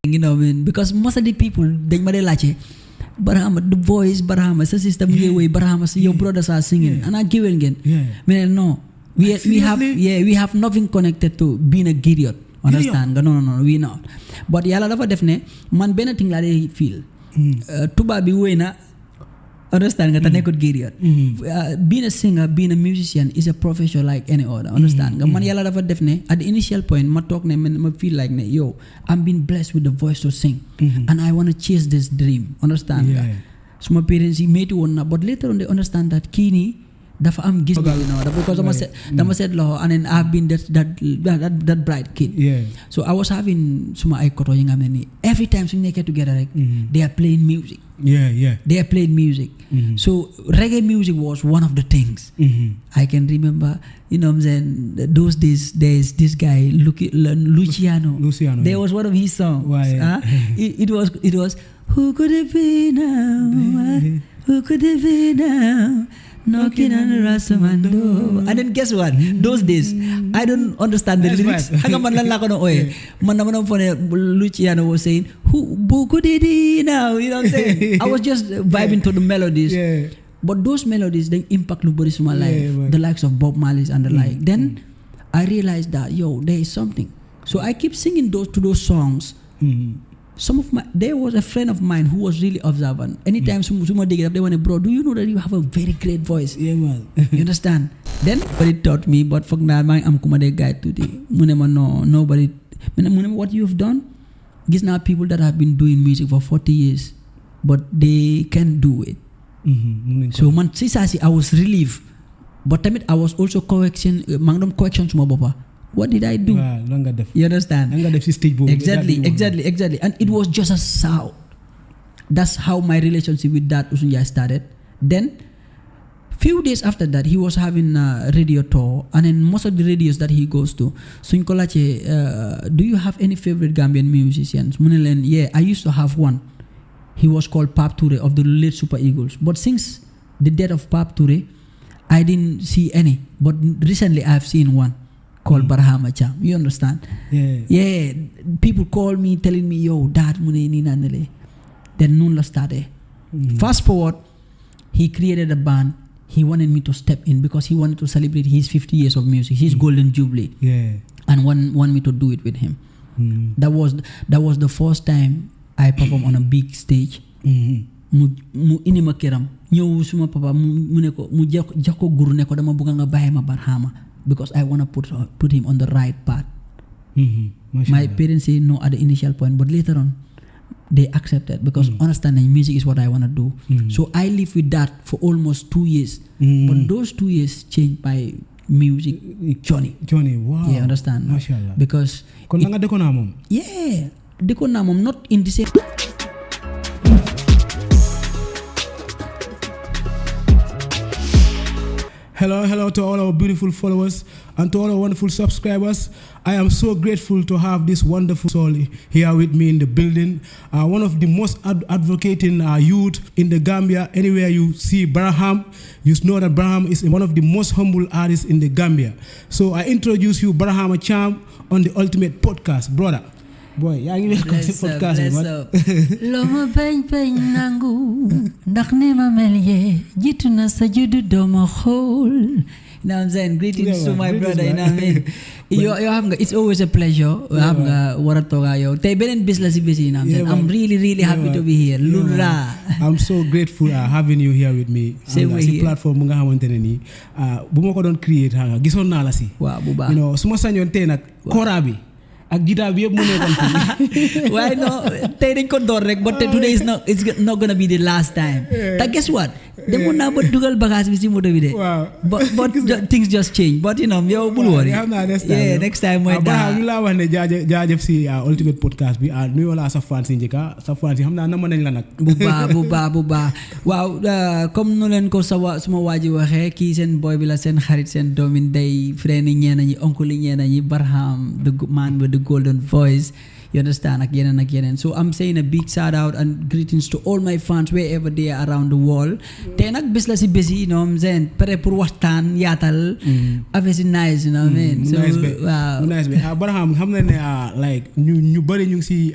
you know what I mean? Because most of the people dañ ma dee laajte Barhama the voice Barhama sa sister mu ngi woy Barhama sa your brothers are singing and I given again. Me no. We have nothing connected to being a griot. Understand? No, we not. But yàlla dafa def ne man benn thing laa dee feel. Tubaab bi woy na understand nga te nekkut griot. Being a singer, being a musician is a profession like any other. Understand nga man yàlla dafa def ne at the initial point ma toog ne ma feel like ne yo I'm being blessed with the voice to sing and I want to chase this dream. Understand nga suma parents yi métti woon na but later on they understand that kii nii dafa am gis because dama set loxo and then I've been that bright kid. So I was having suma ay koto yi nga xam ne nii every time suñu nekkee together rek they are playing music. They are playing music. So reggae music was one of the things. I can remember, you know what I'm saying, those days there's this guy Luciano. There was one of his songs. It was who could it be now? Who could it be now? Knocking on the Rastaman door. And then guess what? Those days, I don't understand the lyrics. Luciano was saying, who could it be now? You know what I'm saying? I was just vibing to the melodies. But those melodies, they impact Luboris my life. The likes of Bob Marley and the like. Then I realized that, there is something. So I keep singing those songs. There was a friend of mine who was really observant. Anytime someone dig it up, they want to, bro, do you know that you have a very great voice? Yeah, man. You understand? Then, but it taught me, but for now, I'm coming guy today. Nobody. What you've done? These now people that have been doing music for 40 years, but they can't do it. So, I was relieved. But I was also correction to my papa. What did I do? You understand? Exactly. And it was just a sound. That's how my relationship with that Oussou Njie started. Then, few days after that, he was having a radio tour. And in most of the radios that he goes to, so in Kolache, do you have any favorite Gambian musicians? Munelen, yeah, I used to have one. He was called Pap Toure of the late Super Eagles. But since the death of Pap Toure, I didn't see any. But recently, I have seen one called BARHAMA Cham. You understand? Yeah. People call me telling me, yo, dad, mune ni nanele. Then noon la started. Fast forward, he created a band. He wanted me to step in because he wanted to celebrate his 50 years of music, his golden jubilee. And want me to do it with him. That was the first time I performed on a big stage. Mu inima kiram. Ñew suma papa mu ne ko mu jox ko guru ne ko dama bëgg nga baye ma Barhama because I want to put him on the right path. My parents say no at the initial point, but later on they accepted because understanding music is what I want to do. So I lived with that for almost 2 years. But those 2 years changed my music journey. Wow. Yeah, understand? Mashallah. Because yeah, deko na mom not in the same. Hello to all our beautiful followers and to all our wonderful subscribers. I am so grateful to have this wonderful soul here with me in the building. One of the most advocating youth in the Gambia. Anywhere you see Barhama, you know that Barhama is one of the most humble artists in the Gambia. So I introduce you BARHAMA Cham on the UltimatePodcast, brother. Boy, yaa ngi nekk ci podcast bi lo ma bañ nangu ndax ni ma mel ye jitu na sa juddu doomu xool. You know what I'm saying? Greetings to my brother, you know what I mean? It's always a pleasure. Tay benen bis la ci bis, you know what I'm saying? I'm really happy to be here. Lura. I'm so grateful having you here with me. Same way here. Platform bu nga xamantene ni bu ma ko don create ha gisoon na la ci. Waaw bu baax. You know, suma sañoon tay nak kora bi ak guitar bi yëpp mu nekkoon fi. Why no? Tey dañ ko door rek, but today is not gonna be the last time. But guess what? Demoon naa ba dugal bagage bi ci moto bi de. But things just change. But you know, yow bul worry. Yeah, next time mooy daa. Ñu la wax ne jaajëf ci Ultimate Podcast bi nuyu la sa fans yi njëkka sa fans yi xam naa nama nañ la nag. Bu baax. Waaw, comme nu leen ko suma waaji waxee kii seen boy bi la seen xarit seen doomi ndey frère ni ñeena ñi oncle ñeena ñi Barham the man with the golden voice. You understand? Again. So I'm saying a big shout out and greetings to all my fans wherever they are around the world. Tey nag bés la si bés yi, you know what I'm saying? Pare pour waxtaan yaatal. Affaire si nice, you know what I mean? So waaw. Nice be. Barham xam na ne like ñu bari ñu ngi si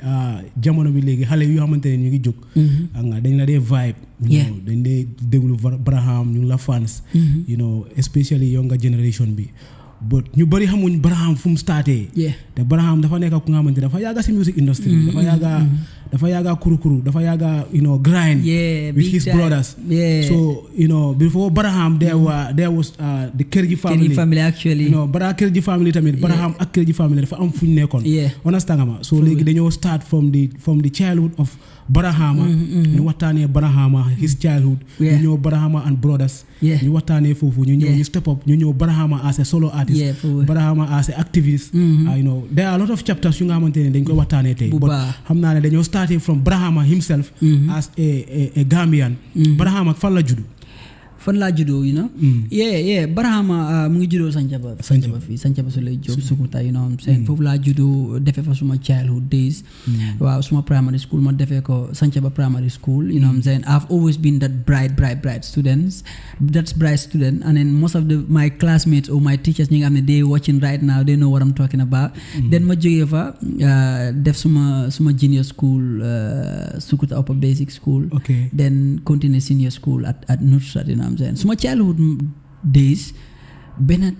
jamono bi léegi xale yu xamante ne ñu ngi jóg. Nga dañ la dee vibe. Dañ dee déglu Barham ñu la fans. You know, especially younger generation bi. But ñu bari xamuñ Barham fu mu starté. te Barham dafa nekk ku nga xamante dafa yàgga si music industry. dafa yàgga kurukuru dafa yàgga grind. with his brothers. So before Barham there was the Kerji family. Kerji family actually. Kerji family tamit. Barham ak Kerji family dafa am fu ñu nekkoon. understand nga ma so léegi dañoo start from the childhood of Barhama. ñu waxtaanee Barhama his childhood. ñu ñëw Barhama and brothers. ñu waxtaanee foofu ñu ñëw ñu step up ñu ñëw Barhama as a solo artist. Barhama as a activist. There are a lot of chapters yu nga xamante ne dañ koy waxtaanee tey. but xam naa ne dañoo started from Barhama himself. as a Gambian. Barhama fan la judd. fan laa juddoo Barhama mu ngi juddoo Sanchaba su lay Jóob Sukuta foofu laa juddoo defee fa suma childhood days. waaw suma primary school ma defee ko Sanchaba primary school. I've always been that bright student and then most of my classmates or my teachers ñi nga xam ne they watching right now they know what I'm talking about. Then ma jógee fa def suma junior school Sukuta upper basic school. Then continue senior school at Nusrat. Suma childhood days benn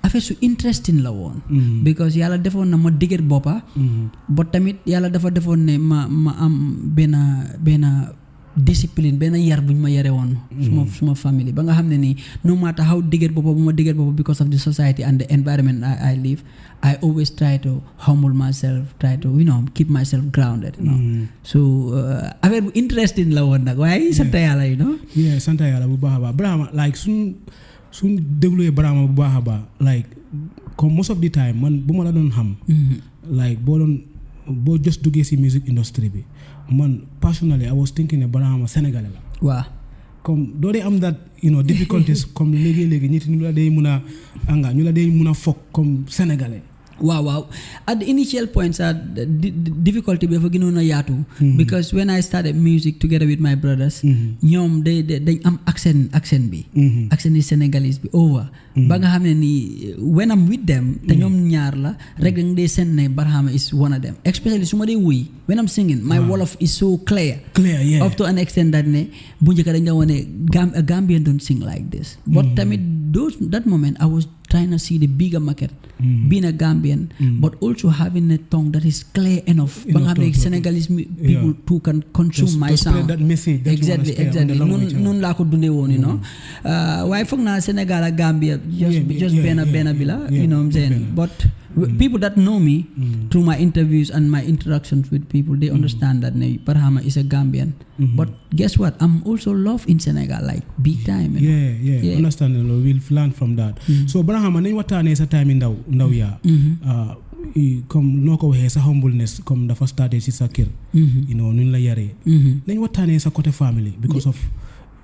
affaire su interesting la woon. because yàlla defoon na ma dëgër boppa. but tamit yàlla dafa defoon ne ma am benn discipline benn yar bu ñu ma yare woon. suma famille ba nga xam ne nii no matter how dëgër boppa bu ma dëgër boppa because of the society and the environment I live I always try to humble myself, try to keep myself grounded. So affaire bu interesting la woon nag waaye sant yàlla sant yàlla bu baax a baax Barhama like suñ dégluwee Barhama bu baax a baax like comme most of the time man bu ma la doon xam. like boo just duggee si music industry bi man personally I was thinking ne Barhama Sénégalais la. waaw. comme doo dee am that difficulties comme léegi nit ñu la dee mun a foog comme sénégalais. waaw at the initial points difficulty bi dafa gënoon a yaatu. because when I started music together with my brothers. ñoom dañ am accent bi. accent yi sénégalais bi over. ba nga xam ne ni when I'm with them. te ñoom ñaar la rek dañ dee seen ne Barhama is one of them especially su ma dee wuy when I'm singing my Wolof is so clear. Up to an extent that ne bu njëkk dañ nga wane a Gambian don't sing like this. but tamit that moment I was trying to see the bigger market. Being a Gambian, but also having a tongue that is clear enough. Senegalese people too can consume my sound. Spread that message. Exactly. Nun laa ko dundee woon waaye foog naa Sénégal ak Gambia just benn bi la you know what I'm saying but people that know me through my interviews and my interactions with people they understand that Barhama is a Gambian. But guess what? I'm also loved in Senegal like big time. Yeah. Understandable. We'll learn from that. So Barhama nañ waxtaanee sa time ndaw yaa. comme noo ko waxee sa humbleness comme dafa starté si sa kër. nuñ la yaree. nañ waxtaanee sa côté family because of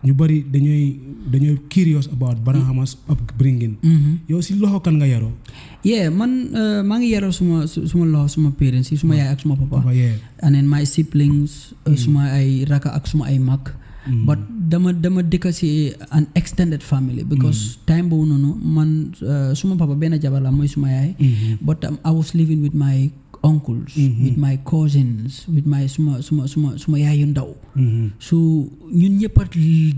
ñu bari dañooy curious about Barhama's upbringing. yow si loxo kan nga yaroo. man maa ngi yaroo suma loxo suma parents yi suma yaay ak suma papa. and then my siblings suma ay raka ak suma ay mag. but dama dëkk si an extended family because time boobu noonu man suma papa benn jabar la mooy suma yaay. but I was living with my uncles, with my cousins, with my suma yaay yu ndaw. so ñun ñëpp a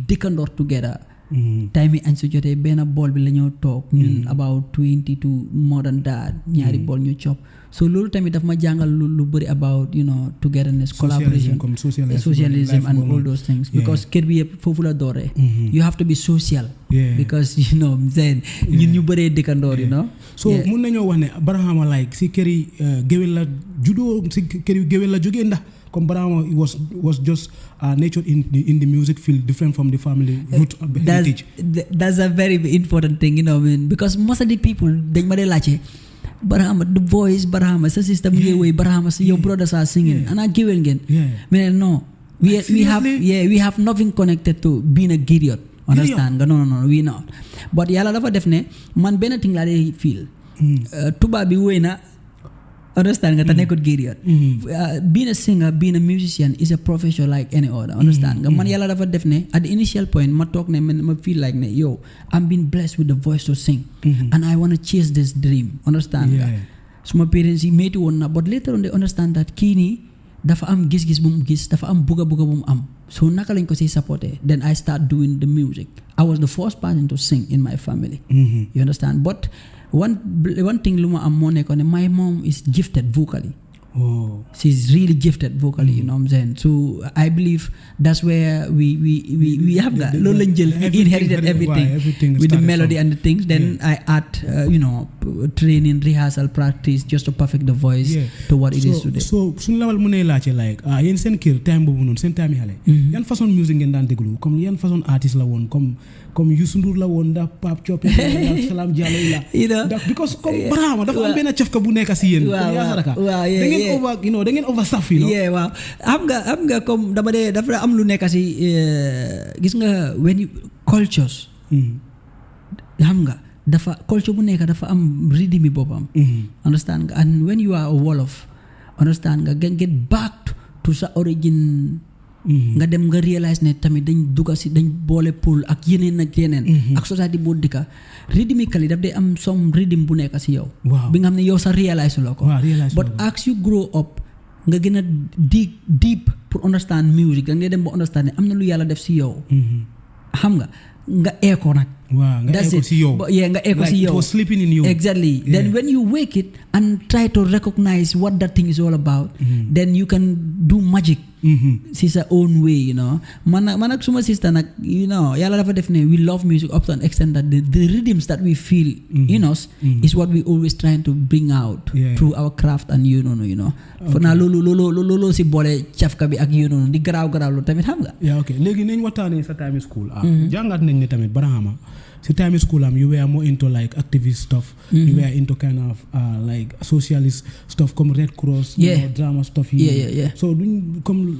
dëkkandoor together. time yi añ su jotee benn bool bi la ñoo toog ñun about 20 to more than that ñaari bool ñu chop so loolu tamit daf ma jàngal lu bëri about togetherness, collaboration, socialism and all those things because kër bi yëpp foofu la dooree. you have to be social because then ñun ñu bëree dëkkandoor so mun nañoo wax ne Barhama like si kër yi géwél la juddoo si kër yi géwél la jógee ndax comme Barhama was just nurtured in the music field different from the family root heritage. That's a very important thing because most of the people dañ ma dee laajte Barhama the voice Barhama sa sister mu ngi woy Barhama sa your brothers are singing ana géwél ngeen no we have nothing connected to being a griot understand nga no we not but yàlla dafa def ne man benn thing laa dee feel tubaab bi woy na Understand nga ta nekkut giiriot. Being a singer, being a musician is a profession like any other. Understand nga man yàlla dafa def ne at the initial point ma toog ne ma feel like ne yo I'm being blessed with the voice to sing and I want to chase this dream. Understand nga suma parents yi métti woon na but later on they understand that kii nii dafa am gis-gis bu mu gis dafa am bugga bu mu am so naka lañ ko si supporté then I start doing the music. I was the first person to sing in my family. You understand but one thing lu ma am moo nekkoon ne my mom is gifted vocally. She's really gifted vocally, you know what I'm saying? So I believe that's where we have that. We inherited everything with the melody and the things. Then I add, training, rehearsal, practice just to perfect the voice to what it is today. So, suñ lawal mu ne laajte like yéen seen kër time boobu noonu seen time yi xale. yan façon musique ngeen daan déglu comme yan façon artiste la woon comme Youssou Ndour la woon ndax Pape Thiopé la Salam Diallo la. Because comme Barhama dafa am benn cafka bu nekk si yéen. Da ngeen overstuff waaw xam nga comme dafa am lu nekk si gis nga when you cultures xam nga dafa culture bu nekk dafa am rythme boppam. Understand nga and when you are a Wolof understand nga get back to sa origin. Nga dem nga realize ne tamit dañ dugga si dañ boole pool ak yeneen ak society boo dikka rhythmically daf day am some rhythm bu nekk si yow bi nga xam ne yow sa realize loo ko but as you grow up nga gën a deep pour understand music da ngay dem ba understand ne am na lu yàlla def si yow xam nga echo nag nga echo si yow nga echo si yow it was sleeping in you exactly then when you wake it and try to recognize what that thing is all about then you can do magic si sa own way man ak suma sister nag yàlla dafa def ne we love music up to an extent that the rhythms that we feel in us is what we always trying to bring out through our craft and for naa loolu si boole cafka bi ak di garaaw lu tamit xam nga léegi nañ waxtaanee sa time school jàngat nañ ne tamit Barhama si time school you were more into like activist stuff you were into kind of like socialist stuff comme Red Cross drama stuff so comme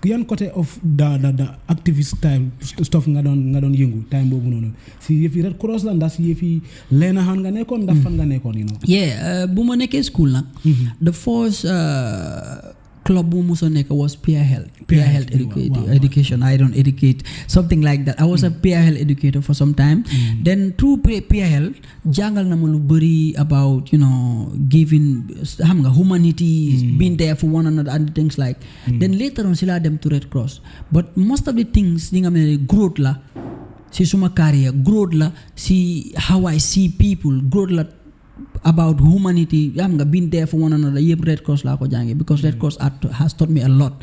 yan côté of the activist time stuff nga doon yëngu time boobu noonu si yëfi Red Cross la ndax si yëfi leena xaan nga nekkoon ndax fan nga nekkoon bu ma nekkee school nag the first club bu muso nekk was peer health education. I don't educate something like that. I was a peer health educator for some time. Then through peer health jàngal na ma lu bëri about giving xam nga humanity being there for one another and things like then later on si laa dem to Red Cross but most of the things li nga xam ne growth la si suma career growth la si how I see people growth la about humanity xam nga being there for one another yëpp Red Cross laa ko jàngee because Red Cross has taught me a lot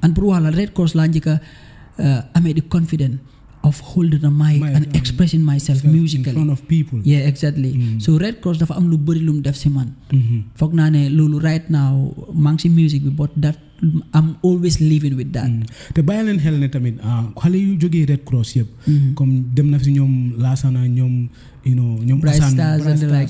and pour wax la Red Cross laa njëkk a amee the confidence of holding a mic and expressing myself musically in front of people exactly so Red Cross dafa am lu bëri lu mu def si man foog naa ne loolu right now maa ngi si music bi but that I'm always living with that te bàyyi leen xel ne tamit xale yu jógee Red Cross yëpp comme dem na fi ñoom Laasana ñoom Bright Stars and like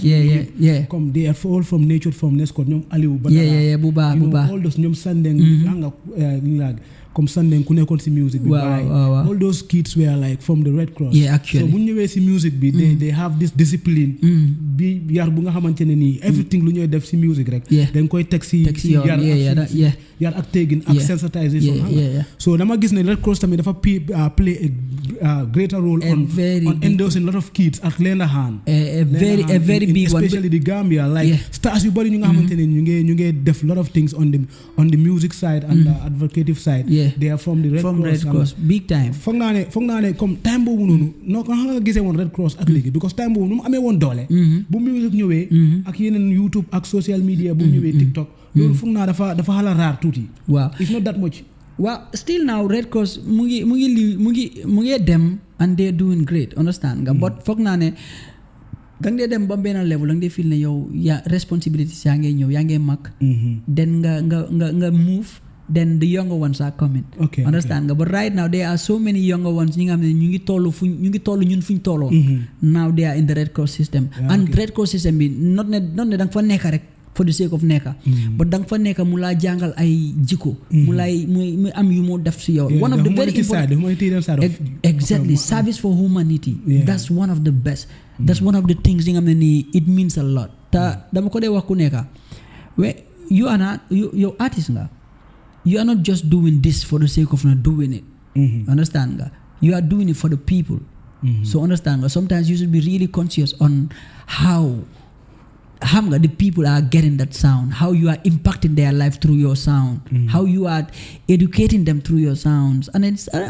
comme they are all from nature from Nescott ñoom Aliou Badara bu baax all those ñoom Sandeng nga comme Sandeng ku nekkoon si music bi all those kids were like from the Red Cross actually so bu ñu ñëwee si music bi they have this discipline bi yar bu nga xamante ne nii everything lu ñuy def si music rek dañ koy teg si yar ak teggin ak sensitization so dama gis ne Red Cross tamit dafa play a greater role on endorsing a lot of kids ak Lena Han a very big one especially the Gambia like stars yu bari ñu nga xamante ne ñu ngi def lot of things on the music side and the advocative side they are from the Red Cross big time foog naa ne comme time boobu noonu noo ko nga gisee woon Red Cross ak léegi because time boobu nu mu amee woon doole bu music ñëwee ak yeneen YouTube ak social media bu ñëwee TikTok loolu foog naa dafa xala raar tuuti it's not that much still now Red Cross mu ngi dem and they are doing great understand nga but foog naa ne danga dee dem ba benn level danga dee feel ne yow responsibilities yaa ngay ñëw yaa ngay mag then nga move then the younger ones are coming understand nga but right now there are so many younger ones ñi nga xam ne ñu ngi toll ñun fuñ tolloo now they are in the Red Cross system and Red Cross system bi not ne danga fa nekk rek for the sake of nekka but danga fa nekka mu laa jàngal ay jikko mu am yu moo def si yow one of the very important exactly service for humanity that's one of the best that's one of the things yi nga xam ne nii it means a lot te dama ko dee wax ku nekka you're artist nga. You are not just doing this for the sake of not doing it. Understand nga? You are doing it for the people. So understand nga? Sometimes you should be really conscious on how the people are getting that sound, how you are impacting their life through your sound, how you are educating them through your sounds, and it's and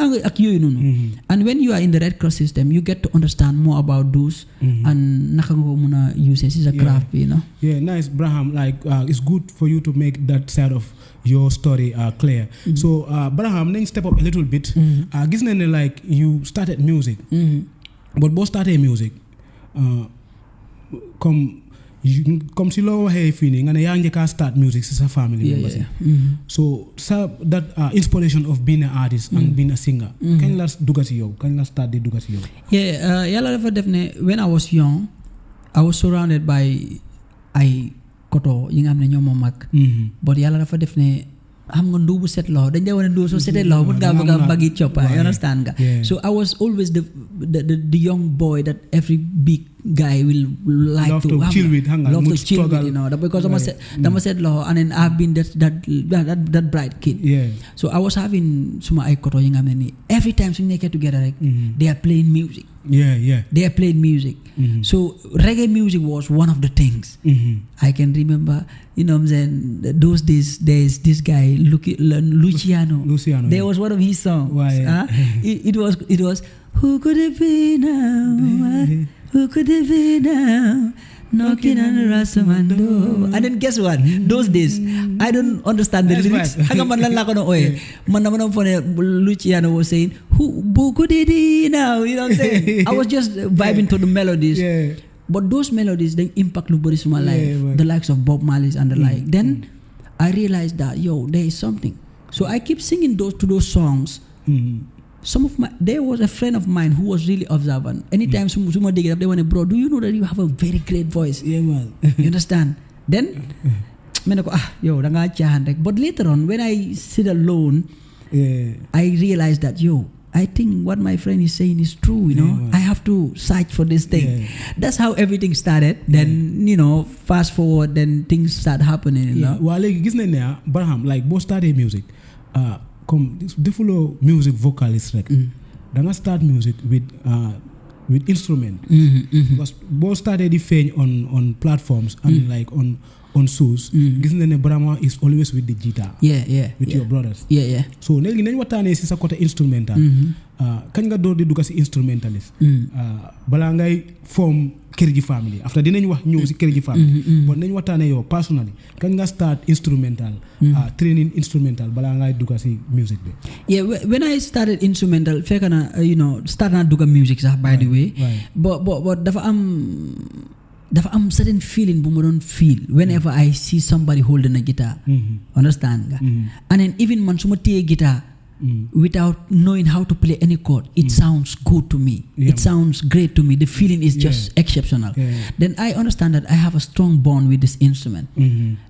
when you are in the Red Cross system, you get to understand more about those and nakanga muna uses is a craft, you know. Yeah, nice, Braham. Like it's good for you to make that side of your story clear. So Braham, then step up a little bit. Like you started music, but both started music. Comme si loo waxee fii nii nga ne yaa njëkk a start music si sa family members. So that inspiration of being an artist and being a singer kañ la dugga si yow kañ la start di dugga si yow. Yàlla dafa def ne when I was young I was surrounded by ay koto yi nga xam ne ñoom moo mag but yàlla dafa def ne xam nga ndu bu set loxo dañ dee wane ndu soo setee loxo mun ngaa bëgg a baggi coppa, you understand nga. So I was always the young boy that every big guy will like to chill with, you know, because dama set loxo and then I've been that bright kid. So I was having suma ay koto yi nga xam ne nii every time suñu nekkee together rek they are playing music. They are playing music. So reggae music was one of the things. I can remember, you know what I'm saying, those days there's this guy Luciano. There was one of his songs. It was who could it be now? Who could it be now? Knocking on the Rastaman door. And then guess what? Those days, I don't understand the lyrics. Hanga man lang lako no oy. Man naman phone Luciano was saying, who could it be now? You know what I'm saying? I was just vibing to the melodies. But those melodies, they impact nobody in my life. The likes of Bob Marley and the like. Then I realized that, there is something. So I keep singing those songs. There was a friend of mine who was really observant. Anytime someone dig it up, they want, bro, do you know that you have a very great voice? Yeah, man. You understand? Then, but later on, when I sit alone, I realized that, I think what my friend is saying is true, you know. I have to search for this thing. That's how everything started. Then, fast forward, then things start happening, you know. Well, like, Barham, like, both started music. The full music vocalist, like, then start music with instrument. Because both started the fame on platforms and like on shows. BARHAMA is always with the guitar. With your brothers. So negi nañ waxtaanee si sa côté instrumental. Kañ nga door di dugg si instrumentalist. Balaa ngay form kër gi family. After dinañ wax ñëw si kër gi family. But nañ waxtaanee yow personally. Kañ nga start instrumental. Training instrumental balaa ngay dugg si music bi. When I started instrumental, fekk na start naa dugg music sax by the way. But dafa am certain feeling bu ma doon feel whenever I see somebody holding a guitar. Understand nga? And then even man su ma téye guitar without knowing how to play any chord, it sounds good to me. It sounds great to me. The feeling is just exceptional. Then I understand that I have a strong bond with this instrument.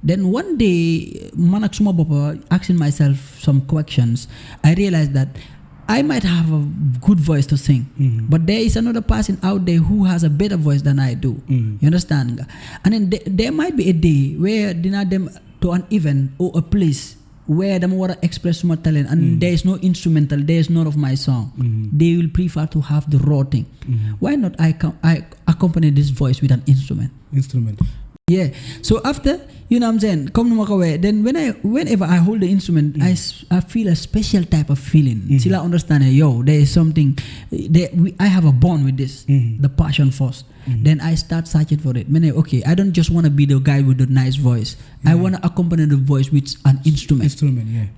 Then one day, man ak suma boppa asking myself some questions, I realized that I might have a good voice to sing, but there is another person out there who has a better voice than I do. You understand? And then there might be a day where them to an event or a place where them want to express my talent and there is no instrumental, there is none of my song. They will prefer to have the raw thing. Why not I accompany this voice with an instrument? So after, you know what I'm saying, come to then whenever I hold the instrument, I feel a special type of feeling. Till I understand, there is something, I have a bond with this, the passion first. Then I start searching for it. I don't just want to be the guy with the nice voice. I want to accompany the voice with an instrument.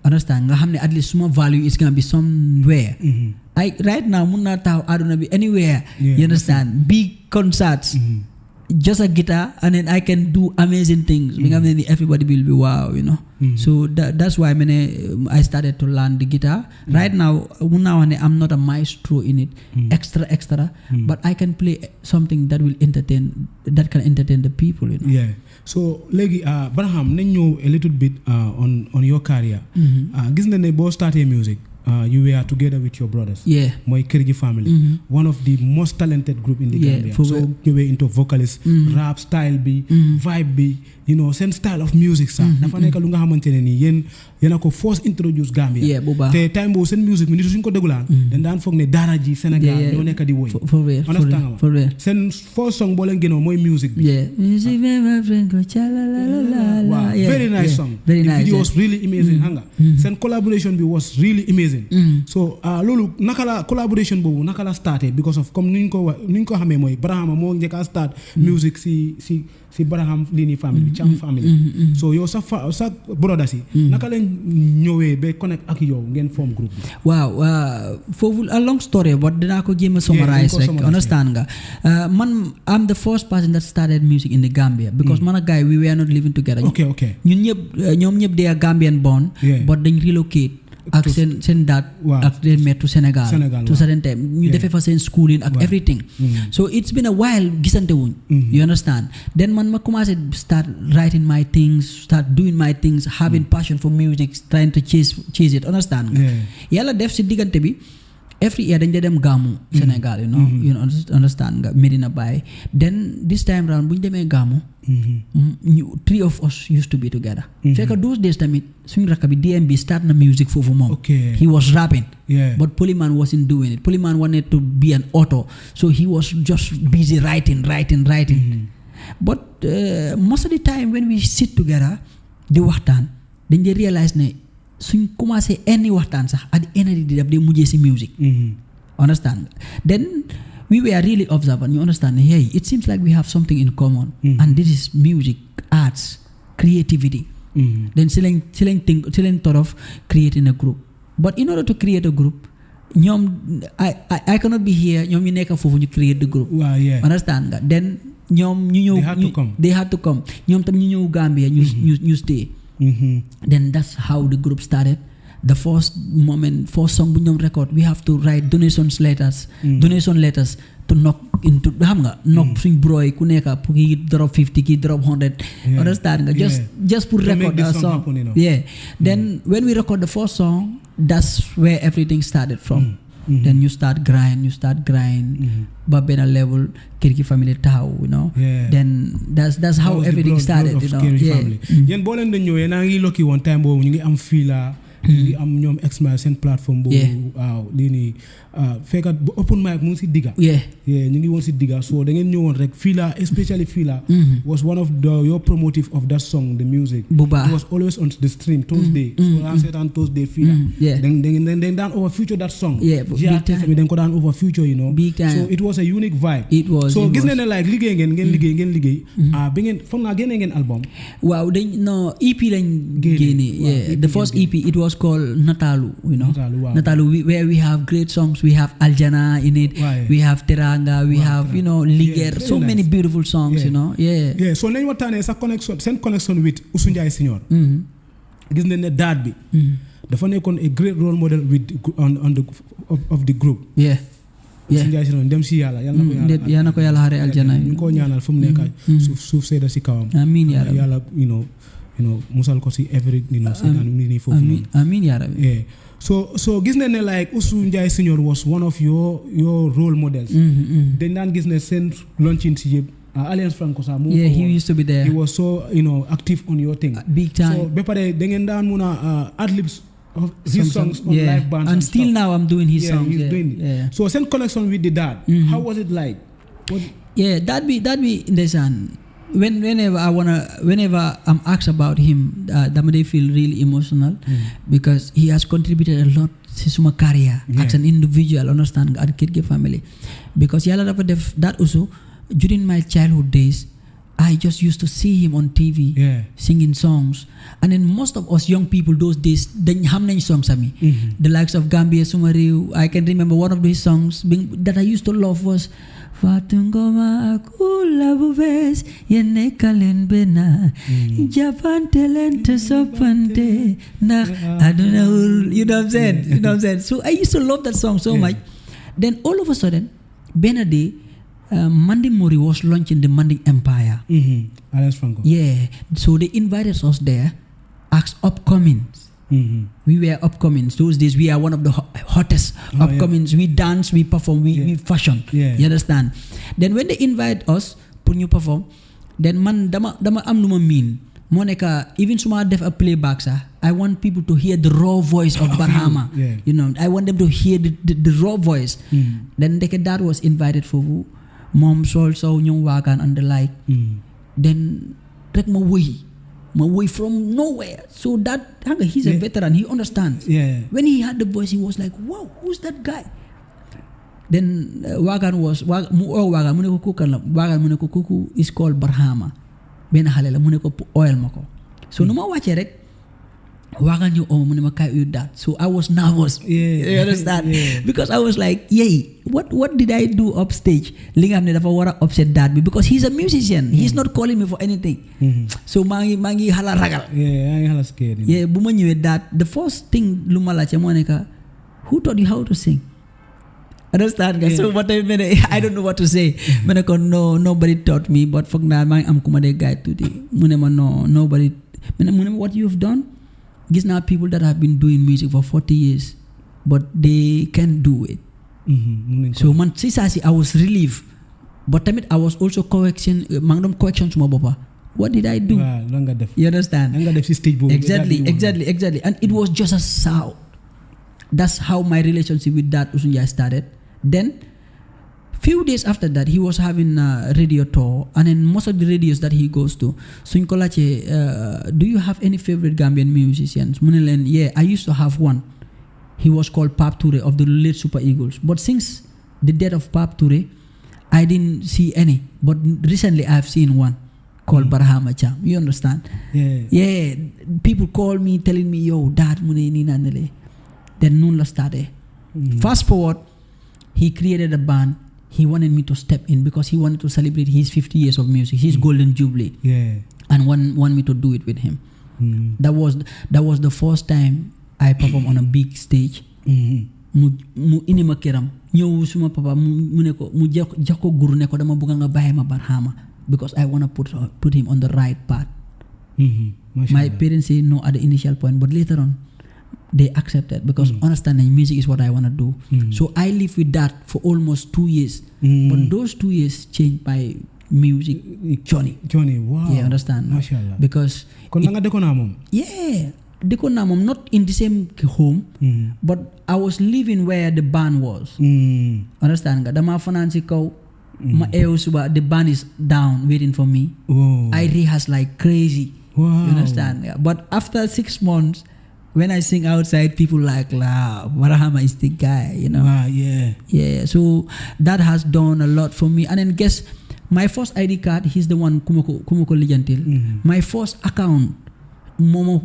Understand? At least my value is going to be somewhere. Right now, I don't know, be anywhere. You understand? Big concerts. Just a guitar and then I can do amazing things. Everybody will be wow, you know. So that's why I started to learn the guitar. Right now I'm not a maestro in it, extra, but I can play something that will entertain the people, you know. So legi Barham nañ ñëw a little bit on your career. Gis na ne boo starté music you were together with your brothers. Yeah. My Kirgi family. One of the most talented group in the Gambia. So you were into vocalist, rap style bi, vibe bi, you know, same style of music sa. Dafa nekk lu nga xamantene ni yéen ko first introduce Gambia. Yeah, boba. Te time bo sen music mi nit suñ ko degulan, dañ daan fogg ne dara ji Sénégal ñoo nekk di woy. For real. Sen first song bo len gëno moy music bi. Yeah. Music my friend go cha la la la. Wow. Very nice song. Very the nice. video was really amazing. Hanga. Sen collaboration bi was really amazing. So lolu nakala collaboration bobu nakala started because of comme niñ ko xamé moy BARHAMA mo njëkk start music si Barham lini family Cham family. So yow sa brother si naka lañ ñëwé ba connect ak yow ngeen form group bi. Wow, for a long story but dinaa ko jéem a summarize rek understand nga man I'm the first person that started music in the Gambia because man ak guy we were not living together. Okay. ñoom ñëpp they are Gambian born but dañ relocate ak seen dad ak den met to Sénégal to certain time ñu defee fa seen schooling ak everything. So it's been a while gisante wuñ. You understand. Then man ma commencé start writing my things, start doing my things, having passion for music, trying to chase it, understand nga. Yàlla def si diggante bi every year dañ dem Gamou Sénégal, you know understand nga Medina Baye. Then this time round bu ñu demee Gamou three of us used to be together. Fekk those days tamit suñu rakk bi DMB start na music foofu moom. He was rapping. But Polyman wasn't doing it. Polyman wanted to be an author, so he was just busy writing. But most of the time when we sit together di waxtaan dañ dee realize ne suñ commencé any waxtaan sax at the end of the day daf dee mujjee si music. Understand. Then we were really observant. You understand? Hey, it seems like we have something in common, and this is music, arts, creativity. Then still thought of creating a group. But in order to create a group, I cannot be here. Ñoom ñu nekk foofu ñu create the group. Understand? Then ñoom ñu ñëw. They had to come. ñoom tam ñu ñëw Gambia ñu stay. Then that's how the group started. The first song bu ñoom record, we have to write donation letters to knock into knock suñ broy ku nekk kii drop 50 kii drop 100. Understand nga just put record a song. Then when we record the first song, that's where everything started from. Then you start grind ba benn level Kirki family taxaw, then that's how everything started, yéen boo leen dañ ñëwee naa ngi lokki woon time boobu ñu ngi am fila ñu am ñoom Xmail seen plateforme boobu waaw lii nii fekkat open mic mu ngi si digga ñu ngi woon si digga so da ngeen ñëwoon rek fila especially fila was one of your promotive of that song the music it was always on the stream Thursday so I said on Thursday fila dañ daan over future that song dañ ko daan over future so it was a unique vibe so gis ne like liggéey ngeen liggéey bi ngeen foog naa génnee ngeen album waaw EP lañ génne the first EP it was called Natalu Natalu where we have great songs. We have Aljana in it. We have Teranga. We have Liger. So many beautiful songs. So nañ waxtaanee sa connection with Oussou Njie Senor. Gis nañ ne dad bi. dafa nekkoon a great role model of the group. Oussou Njie Senor dem si yàlla yal na ko yàlla xare Aljana. ñu ngi ko ñaanal fu mu nekk suuf sedda si kawam. Amiin yaa rabbi. yàlla musal ko si every seetaan ni foofu noonu. Amiin yaa rabbi. So gis ne like Oussou Njie Senor was one of your role models. Dañ daan gis ne seen launching si yëpp Alliance Franco sax he used to be there. He was so active on your thing. Big time. So ba pare da ngeen daan mun a ad-libs of his songs on live bands and still stuff. Now I'm doing his songs. He's doing it. So seen connection with the dad. How was it like? That be understand. Whenever I'm asked about him, I feel really emotional because he has contributed a lot to my career as an individual, understand, at Kirki family. Because yalla dafa def that also during my childhood days, I just used to see him on TV singing songs. And then most of us young people those days, dañ xam nañ songs ami. The likes of Gambia Sumariu. I can remember one of his songs that I used to love was Fatungoma akula bubes yene kalen bena Japan talent sopante na I don't know, you know what I'm saying? So I used to love that song so much. Then all of a sudden, Benade Manding Mori was launching the Manding Empire. Alliance Franco. So they invited us there as upcoming We were upcomings. Those days, we are one of the hottest upcomings. We dance, we perform, we fashion. You understand? Then when they invite us, put you perform, then man, dama am numa mean. Monica, even suma def a playback, sir. I want people to hear the raw voice of BARHAMA. You know, I want them to hear the raw voice. Then that was invited for Mom Sol So Nyong Wagan and the like. Then rek ma way from nowhere. So that he's a veteran, he understands. When he had the voice, he was like, wow, who's that guy? Then Wagan muneko kuku is called BARHAMA. Ben halela muneko oil mako. So no ma wache rek Wagan you munema kai that. So I was nervous. You understand? Because I was like, yay, what did I do upstage? Lingam ne dafa wara upset dad because he's a musician. He's not calling me for anything. So mangi hala ragal. I hala scared. Buma ñëwé that the first thing luma la ci monika, who taught you how to sing? Understand? So what I don't know what to say. Maneko no, nobody taught me, but fuck na mang am kuma de guide today. Munema no, nobody. Munema what you've done? These now people that have been doing music for 40 years, but they can't do it. So man, I was relieved, but I was also correction to my papa. What did I do? You understand? Exactly. And it was just a sound. That's how my relationship with that Oussou Njie started. Then, few days after that, he was having a radio tour, and in most of the radios that he goes to, so in Kolache, do you have any favorite Gambian musicians? Munilen, yeah, I used to have one. He was called Pap Toure of the late Super Eagles. But since the death of Pap Toure, I didn't see any. But recently, I've seen one called BARHAMA Cham. You understand? Yeah. People call me, telling me, yo, dad, mune ni nanele. Then noon la started. Fast forward, he created a band. He wanted me to step in because he wanted to celebrate his 50 years of music, his golden jubilee, and want me to do it with him. That was the first time I performed on a big stage. Mu inima kiram ñew suma papa mu ne ko mu jakko guru ne ko dama bëgg nga baye ma BARHAMA because I want to put him on the right path. My parents say no at the initial point, but later on they accepted because understanding music is what I want to do. So I lived with that for almost 2 years. But those 2 years changed my music journey. Wow. Yeah, understand? Mashallah. Because not in the same home, but I was living where the band was. Understand? The band is down waiting for me. I rehearse like crazy. You understand? But after 6 months, when I sing outside, people like, la, BARHAMA is the guy, you know. Yeah. So that has done a lot for me. And then guess, my first ID card, he's the one kumoko lijantil. My first account, momo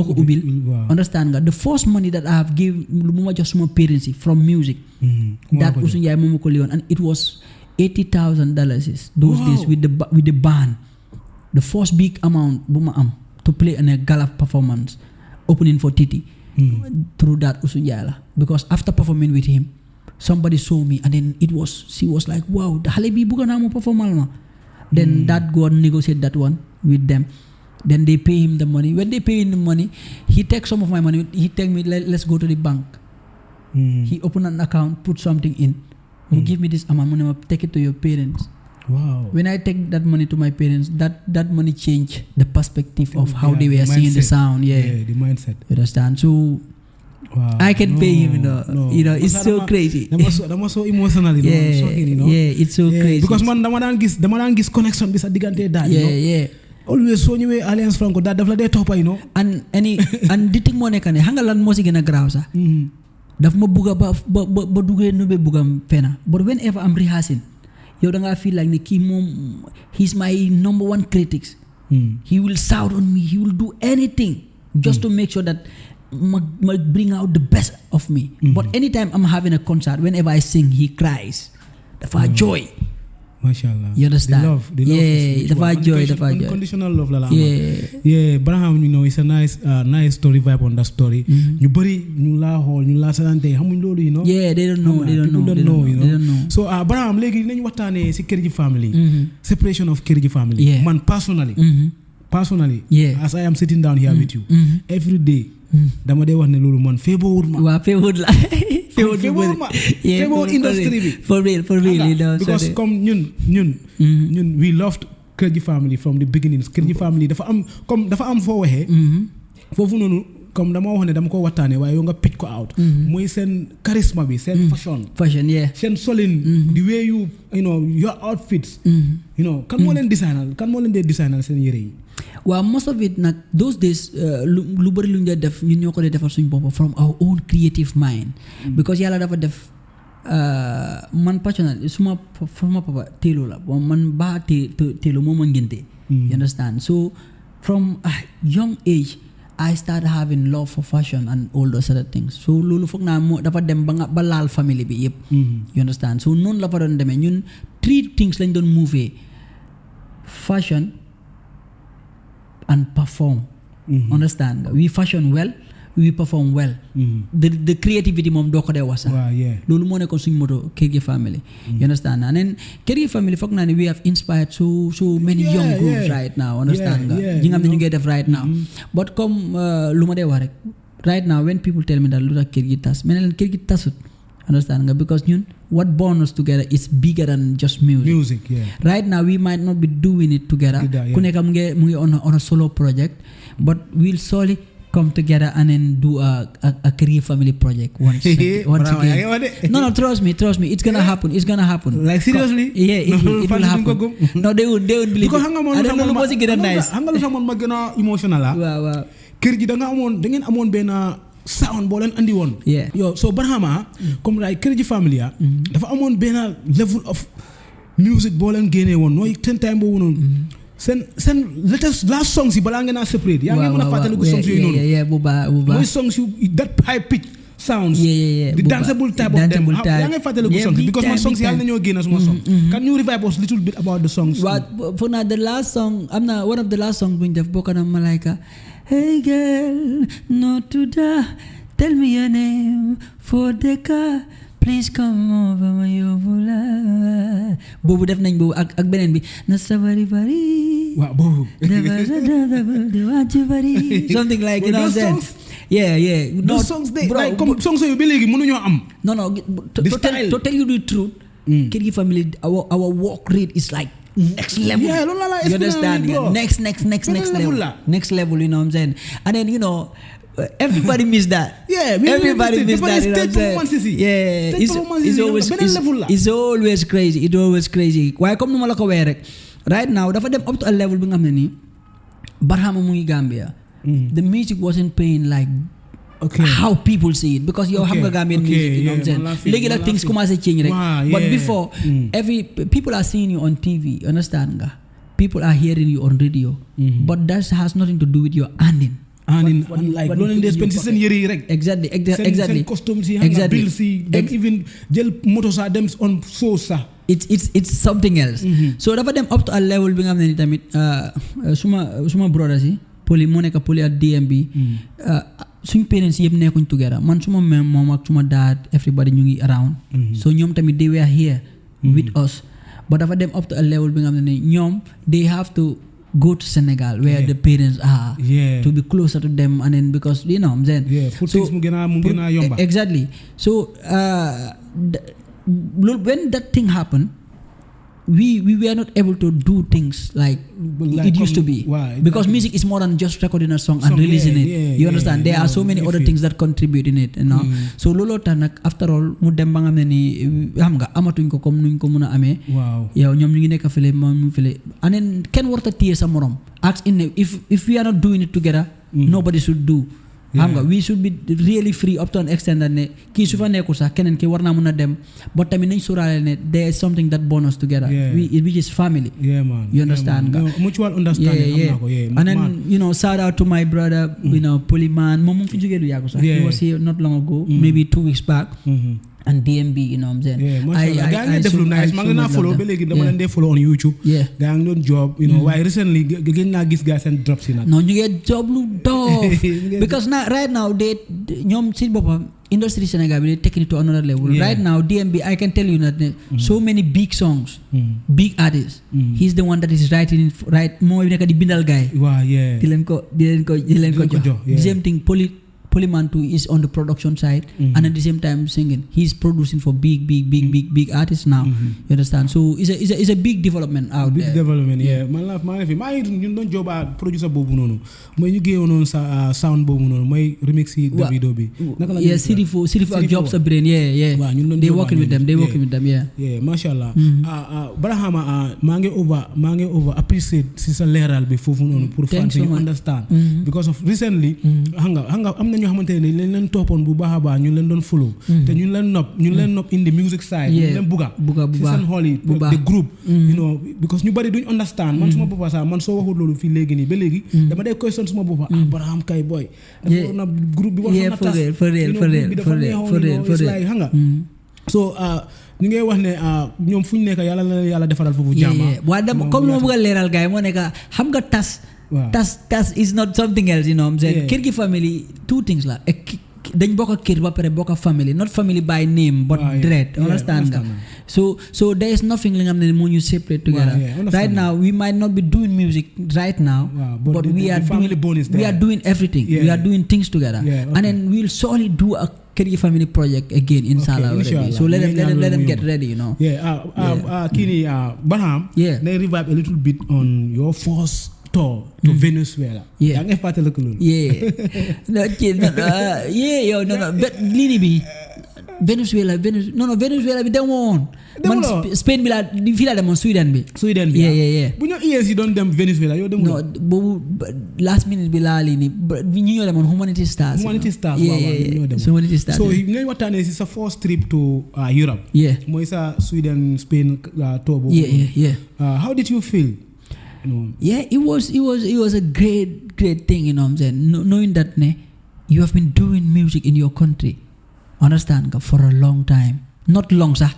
ko ubil. Understand? The first money that I have given, momo just my parents from music. That Oussou Njie momo ko lion, and it was $80,000 those days with the band. The first big amount to play in a gala performance. Opening for Titi through that Oussou Njie, because after performing with him, somebody saw me, and then she was like, wow, the halebi bukan amo perform. Then that God negotiate that one with them. Then they pay him the money. When they pay him the money, he takes some of my money. He tell me, let's go to the bank. He open an account, put something in. You give me this amount, take it to your parents. Wow. When I take that money to my parents, that money changed the perspective of how they were seeing the sound. The mindset. You understand? So I can pay him, you know, it's so crazy. That was so emotional, you know. Yeah, it's so crazy. Because man, the man gis connection bisa digante that, you know. Yeah. Always so anyway Alliance Franco that daf la day toppa, you know. And di ting mo nekk ne hanga lan mo si gën a graaw sax. Daf ma bugga ba duggee nu be buggam fena. But whenever I'm rehearsing, yow da nga feel like ne kii moom he's my number one critic. He will shout on me, he will do anything just to make sure that I bring out the best of me. But anytime I'm having a concert, whenever I sing, he cries. Dafa joy. Mashallah. You understand? The love dafa joy. Unconditional love la. Yeah. BARHAMA, you know, it's a nice story vibe on that story. You bari ñu la xool ñu la sanante xamuñ loolu, you know. Yeah, they don't know, you know. So BARHAMA léegi nañ waxtaanee si kër ji family. Separation of kër ji family. Man personally personally. Yeah. As I am sitting down here with you. Every day. dama dee wax ne loolu man feebarul ma. waaw feebarul la. feebarul ma. feebarul industry bi. for real you know. because comme ñun we loved Kër Ji family from the beginning. Kër Ji family dafa am foo waxee. foofu noonu comme dama wax ne dama ko waxtaanee waaye yow nga pitch ko out. mooy seen charisme bi seen fashion yeah. seen solin. the way you know your outfits. you know kan moo leen dee designal seen yére yi. waaw most of it nag those days lu bëri lu ñu dee def ñun ñoo ko dee defar suñu bopp from our own creative mind. because yàlla dafa def man personnel suma papa teelu la bon man baa teelu moo ma ngénte. you understand so from a young age I started having love for fashion and all those other things so loolu foog naa moo dafa dem ba laal famille bi yëpp. you understand so noonu la fa doon demee ñun 3 things lañ doon move fashion and perform. Understand? We fashion well, we perform well. The creativity mom doo ko dee wax sax. loolu moo nekkoon suñu moto Kër Ji family. you understand and then Kër Ji family foog naa ne we have inspired so many young groups right now. Understand nga ñi nga xam ne ñu ngi def right now. but comme lu ma dee wax rek right now when people tell me that lu tax Kër Ji tas mel ne leen Kër Ji tasut. Understand nga because ñun what bond us together is bigger than just music. Right now we might not be doing it together. ku nekk mu ngi on a solo project but we'll slowly come together and then do a career family project once again. No, trust me it's gonna happen like seriously. It will happen. No, they won't believe it. I don't know what's gonna nice. Xam nga lu sax man ma gën a emotional la. waaw Kër Ji da ngeen amoon benn sound boo leen andi woon. yo so Barhama comme like Kër Ji family dafa amoon benn level of music boo leen génnee woon nooy ten time boobu noonu. seen last songs yi balaa ngeen a separate. yaa ngi mën a fàttaliku songs yooyu noonu. bu baax mooy songs yu that high pitch sounds. the danceable type of them. yaa ngi fàttaliku songs because my songs yàlla nañoo génn suma song. Can you revive us a little bit about the songs? waaw for now the last song am na one of the last songs bu ñu def bokk na Malaika. Hey girl, not to die. Tell me your name for the car. Please come over my yobula. Boobu def nañ boobu ak beneen bi. Na sabari bari. Waaw boobu. Something like you know that. Yeah. Those songs they like comme songs yu ba léegi mënuñoo am. No. To tell you the truth. Kër Ji family our work rate is like next level. Yeah, you understand? Next level, you know what I'm saying? And then, you know, everybody miss that. Everybody miss that. You know what I'm saying? Yeah, it's always crazy. Why come no malako werek? Right now, dafa dem up to a level bi nga xam ne nii Barhama mu ngi Gambia. The music wasn't paying like how people see it because yow xam nga Gambian music, you know what I'm saying? Léegi la things commencé change rek. But before, people are seeing you on TV, understand nga? People are hearing you on radio. But that has nothing to do with your earning. Like loolu leen spend si seen yëre yi rek. Exactly. Seen costumes yi, xam nga bills yi, dem even jël moto sa dem on show sa. It's something else. So dafa dem up to a level bi nga xam ne ni tamit suma brothers yi Poli moo nekk Poli at DMB. Suñ parents yëpp nekkuñ together man suma mom ak suma dad everybody ñu ngi around. So ñoom tamit they were here with us but dafa dem up to a level bi nga xam ne ñoom they have to go to Senegal where the parents are to be closer to them and then because you know what I'm saying. So mu gën a yomba. Exactly. So when that thing happened we were not able to do things like it used to be. Because music is more than just recording a song and releasing it. You understand? There are so many other things that contribute in it, you know. So lolo tax nag after all mu dem ba nga xam ne ni xam nga amatuñ ko comme nuñ ko mën a amee. yow ñoom ñu ngi nekk fële moom mu fële and then kenn warta téye sa morom. Ask in if we are not doing it together nobody should do. xam nga we should be really free up to an extent that ne kii su fa nekkul sax keneen ki war naa mën a dem but tamit nañ sóoraale ne there is something that bonds us together which is family. You understand nga mutual understanding. And then you know shout out to my brother you know Poliman moom mu fi jógee lu yàggu sax he was here not long ago maybe 2 weeks back and DMB, you know what I'm saying? Yeah, I follow follow on YouTube. Yeah. Gang non job, you know, why recently again na gis guys and drops in. No, you get job lu doof. Because right now they ñom ci bopam industry Senegal they taking it to another level. Yeah. Right now DMB, I can tell you that so many big songs, big artists. He's the one that is writing more nek di bindal guy. Wow, yeah. Di len ko jox. The same thing Polyman too is on the production side and at the same time singing. He's producing for big artists now. You understand? So it's a big development out there. Big development, yeah. Man love fi. My you don't job producer bobu nonu. Moy ñu gëw non sa sound bobu nonu moy remix yi Davido bi. Yeah, CD4 ak Job sa brain. Yeah. They working with them. Yeah. Yeah, mashallah. Barhama ma ngi over appreciate si sa leral bi fofu nonu pour fans you understand. Because of recently hanga am na ñoo xamante ne leen toppoon bu baax a baax ñu leen doon follow te ñu leen nopp in the music side ñu leen buga ci seen xool yi the group you know because ñu bari duñ understand man suma boppa sax man soo waxul loolu fii léegi nii ba léegi dama day question suma boppa Barham kay boy dafa na groupe bi war na tas for real hanga so ñu ngay wax ne ñoom fu ñu nekk yàlla defaral foofu jàmm waaye dama comme lu ma bëgg a leeral gars yi moo nekk xam nga tas is not something else, you know what I'm saying? Kër gi family, two things la. Dañ bokk kër ba pare bokk family, not family by name but dread. Understand nga? So there is nothing like that when you separate together. Right now we might not be doing music right now, but we are doing everything. We are doing things together. And then we'll surely do a Keri family project again inshallah. So let them get ready, you know. Kini Barham, they revive a little bit on your first tour to Venezuela. Yeah. Yang fàttaliku loolu. But lini bi Venezuela bi demoon. Man Spain bi la fii la demoon Sweden bi. Yeah. Bu ñu years yi doon dem Venezuela yow demoon. No, boobu last minute bi laa lii nii ñu ñoo demoon Humanity Stars. Humanity Stars so ngay waxtaanee si sa first trip to Europe. Yeah. Mooy sa Sweden Spain tour boobu. Yeah. How did you feel? Yeah, it was a great thing, you know what I'm saying? Knowing that you have been doing music in your country, understand, for a long time. Not long, sir,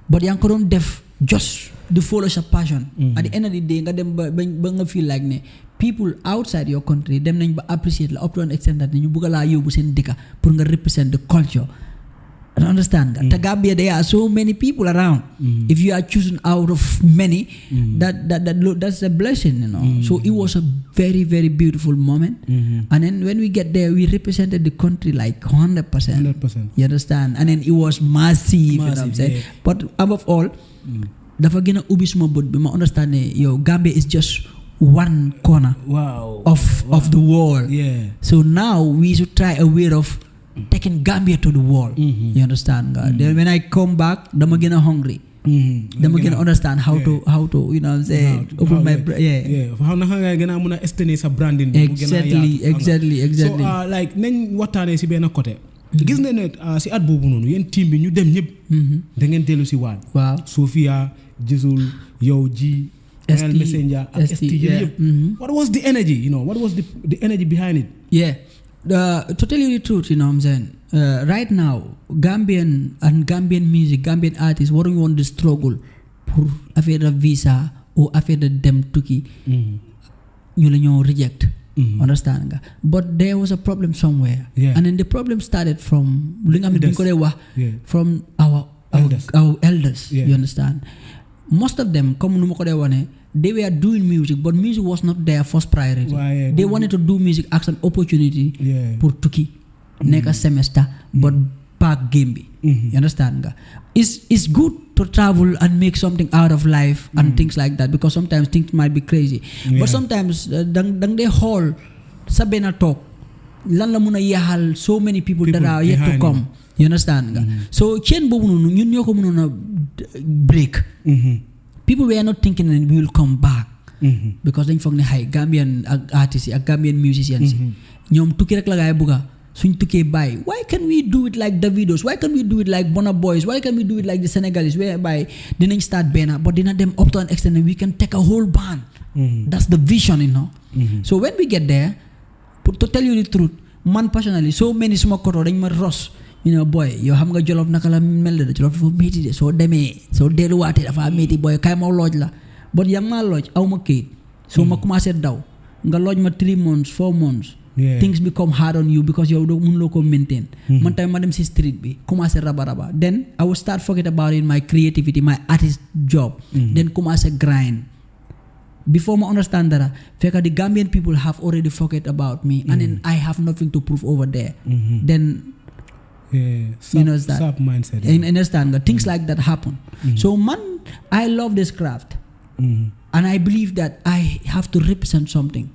but yang ko don def just to follow your passion. At the end of the day, nga dem ba nga feel like people outside your country dem nañ ba appreciate la up to an extent that ñu bëgg la yóbbu seen dëkk pour nga represent the culture. Understand that Gambia there are so many people around. If you are chosen out of many, that's a blessing, you know. So it was a very, very beautiful moment. And then when we get there, we represented the country like 100%. You understand? And then it was massive, you know what I'm saying? But above all, dafa gëna ubbi suma bët bi ma understand Gambia is just one corner of the world. So now we should try a way of taking Gambia to the world. You understand? Then when I come back, dama gonna hungry. Dama gonna understand how to you know what I'm saying, open my how na nga gëna mëna extend sa branding. Exactly. So like nañ waxtaanee si benn côté. Gis nga ne si at boobu noonu yéen team bi ñu dem ñëpp da ngeen dellu si waat. Waaw Sophia Jisul yow ji Messenger ak ST yëpp. What was the energy, you know? What was the energy behind it? Yeah. To tell you the truth, you know what I'm saying, right now, Gambian music, Gambian artists, what do you want to struggle pour affaire de visa or affaire de dem tukki, ñu la ñoo reject. Understand nga? But there was a problem somewhere. And then the problem started from from our elders. You understand? Most of them, comme nu ma ko dee wane, they were doing music, but music was not their first priority. They wanted to do music as an opportunity pour tukki, nekk semester, but back Gambia. You understand nga? It's good to travel and make something out of life and things like that, because sometimes things might be crazy. But sometimes dang they xool sa benn toog lan la mun a yaxal so many people that are yet to come. You understand nga? So chain boobu noonu ñun ñoo ko mënoon a break. People were not thinking that we will come back because dañ foog ne xay Gambian ak artistes yi ak Gambian musicians yi ñoom tukki rek la gaay bugga suñ tukkee bàyyi. Why can we do it like Davidos? Why can we do it like Burna Boys? Why can we do it like the Senegalese whereby dinañ start benn but dina dem up to an extent and we can take a whole band. That's the vision, you know. So when we get there, to tell you the truth, man personally, so many suma koto dañ ma ros you know boy yow xam nga Jolof naka la mel de Jolof dafa métti de soo demee soo delluwaatee dafa métti boy kay ma looj la but yaa ngi maa looj aw ma kayit so ma commencé daw nga looj ma 3 months 4 months things become hard on you because yow doo mënuloo ko maintain man tamit ma dem si street bi commencé raba then I will start forget about it my creativity my artist job then commencé grind before I understand that the Gambian people have already forget about me and then I have nothing to prove over there then you know that mindset understand that things like that happen so man I love this craft and I believe that I have to represent something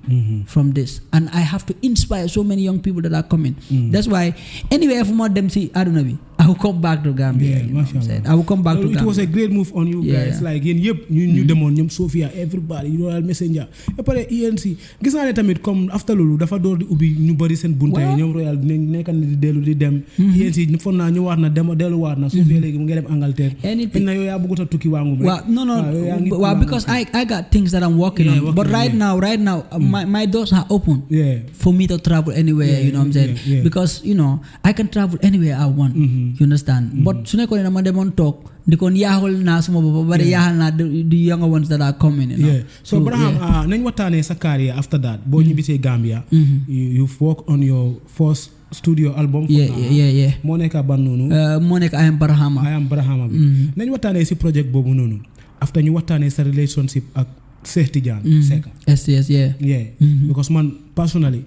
from this and I have to inspire so many young people that are coming that's why anyway if more them see I don't know I will come back to Gambia you know what I'm saying? I will come back to Gambia it was a great move on you guys like yéen yëpp ñu demoon ñoom Sophia everybody you know messenger et pare ENC gis naa ne tamit comme after loolu dafa door di ubbi ñu bëri seen bunte ñoom Royal nekk na di dellu di dem ENC foog naa ñëwaat na delluwaat na Sophia léegi mu ngi dem Angleterre na yow yaa bëggut a tukki waangum rek no because I got things that I'm working on but right now my doors are open for me to travel anywhere you know what I'm saying because you know I can travel anywhere I want you understand but su nekkoon ne dama demoon toog di kon yaaxal naa suma bopp ba pare yaaxal naa the younger ones that are coming you know so Braham nañ waxtaanee sa career after that boo ñibbisee Gambia you've worked on your first studio album moo nekk ban noonu moo nekk I am Barhama bi nañ waxtaanee si project boobu noonu after ñu waxtaanee sa relationship ak Cheikh Tidiane Seck yes because man personally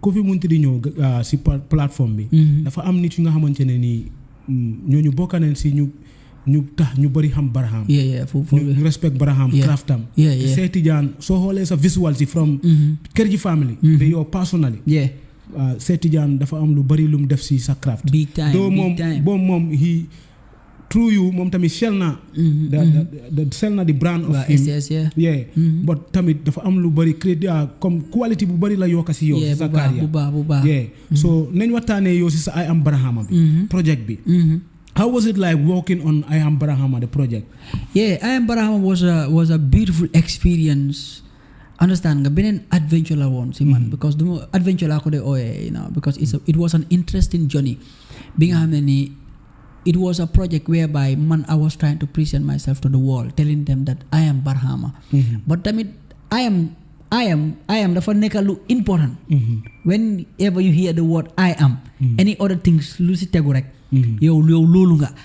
ku fi munti di ñëw si plateforme bi dafa am nit yu nga xamante ne nii ñooñu bokk nañ si ñu tax ñu bëri xam Barham ñu respect Barham craftam Cheikh Tidiane soo xoolee sa visual si from kër ji family ba yow personally Cheikh Tidiane dafa am lu bëri lu mu def si sa craft doo moom through you moom tamit sell na sell na the brand of him but tamit dafa am lu bëri comme quality bu bëri la yokka si yow sa carrière bu baax so nañ waxtaanee yow si sa I am Barhama bi project bi how was it like working on I am Barhama the project I am Barhama was a beautiful experience understand nga beneen adventure la woon si man because duma adventure laa ko dee ooyee you know because it was an interesting journey bi nga xam ne nii it was a project whereby I was trying to present myself to the world, telling them that I am Barhama. But tamit I am dafa nekk lu important. Whenever you hear the word I am, any other things lu si tegu rek, yow loolu nga.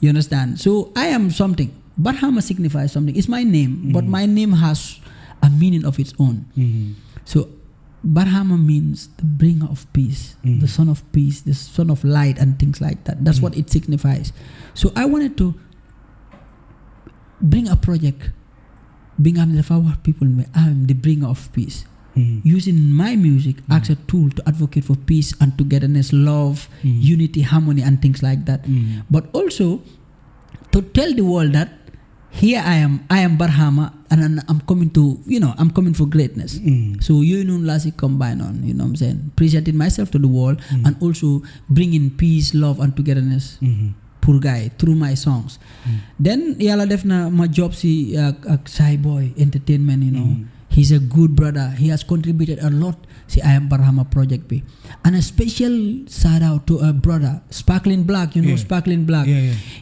You understand? So I am something. Barhama signifies something. It's my name, but my name has a meaning of its own. So Barhama means the bringer of peace, the son of peace, the son of light and things like that. That's what it signifies. So I wanted to bring a project, bring up the power people. I am the bringer of peace. Using my music as a tool to advocate for peace and togetherness, love, unity, harmony and things like that. But also to tell the world that here I am Barhama and I'm coming to, I'm coming for greatness. So you know, last combine on, you know what I'm saying, presenting myself to the world and also bringing peace, love and togetherness poor guy through my songs. Then yalla def na my job si Shy Boy Entertainment, He's a good brother. He has contributed a lot to I Am Barhama project bi. And a special shout out to a brother, Sparkling Black, Sparkling Black.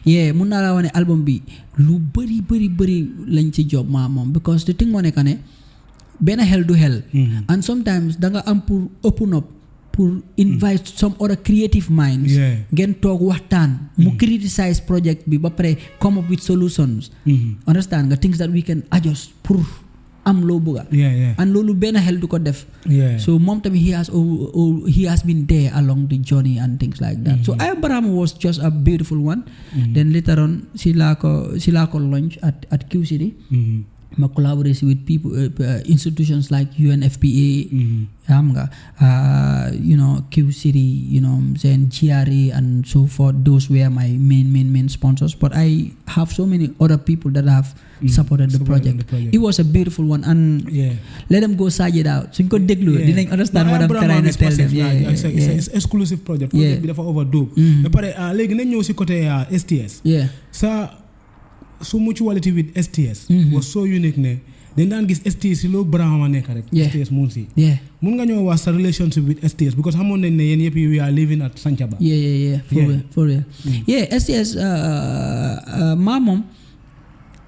Yeah, mun naa la wane album bi lu bëri lañ ci job ma moom because the thing moo nekk ne benn xel du xel. And sometimes da nga am pour open up pour invite some other creative minds. Ngeen toog waxtaan mu criticize project bi ba pare come up with solutions. Understand nga things that we can adjust pour am loo bëgga and loolu benn xel du ko def so moom tamit he has been there along the journey and things like that. So I Am Barhama was just a beautiful one. Then later on si laa ko launch at Q City. Ma collaborate with people, institutions like UNFPA, Q City, saying GRA and so forth. Those were my main sponsors. But I have so many other people that have supported the project. It was a beautiful one, and let them go search it out. So you could didn't understand what I'm trying to tell them. It's an exclusive project. Project bi dafa overdope. But léegi nañ ñëw si côté STS. So mutuality with STS was so unique ne dañ daan gis STS lo Brahma nekk rek STS mun si mun nga ñoo wax sa relationship with STS because xamoon nañ ne yéen yëpp you are living at Santhiaba for real STS moom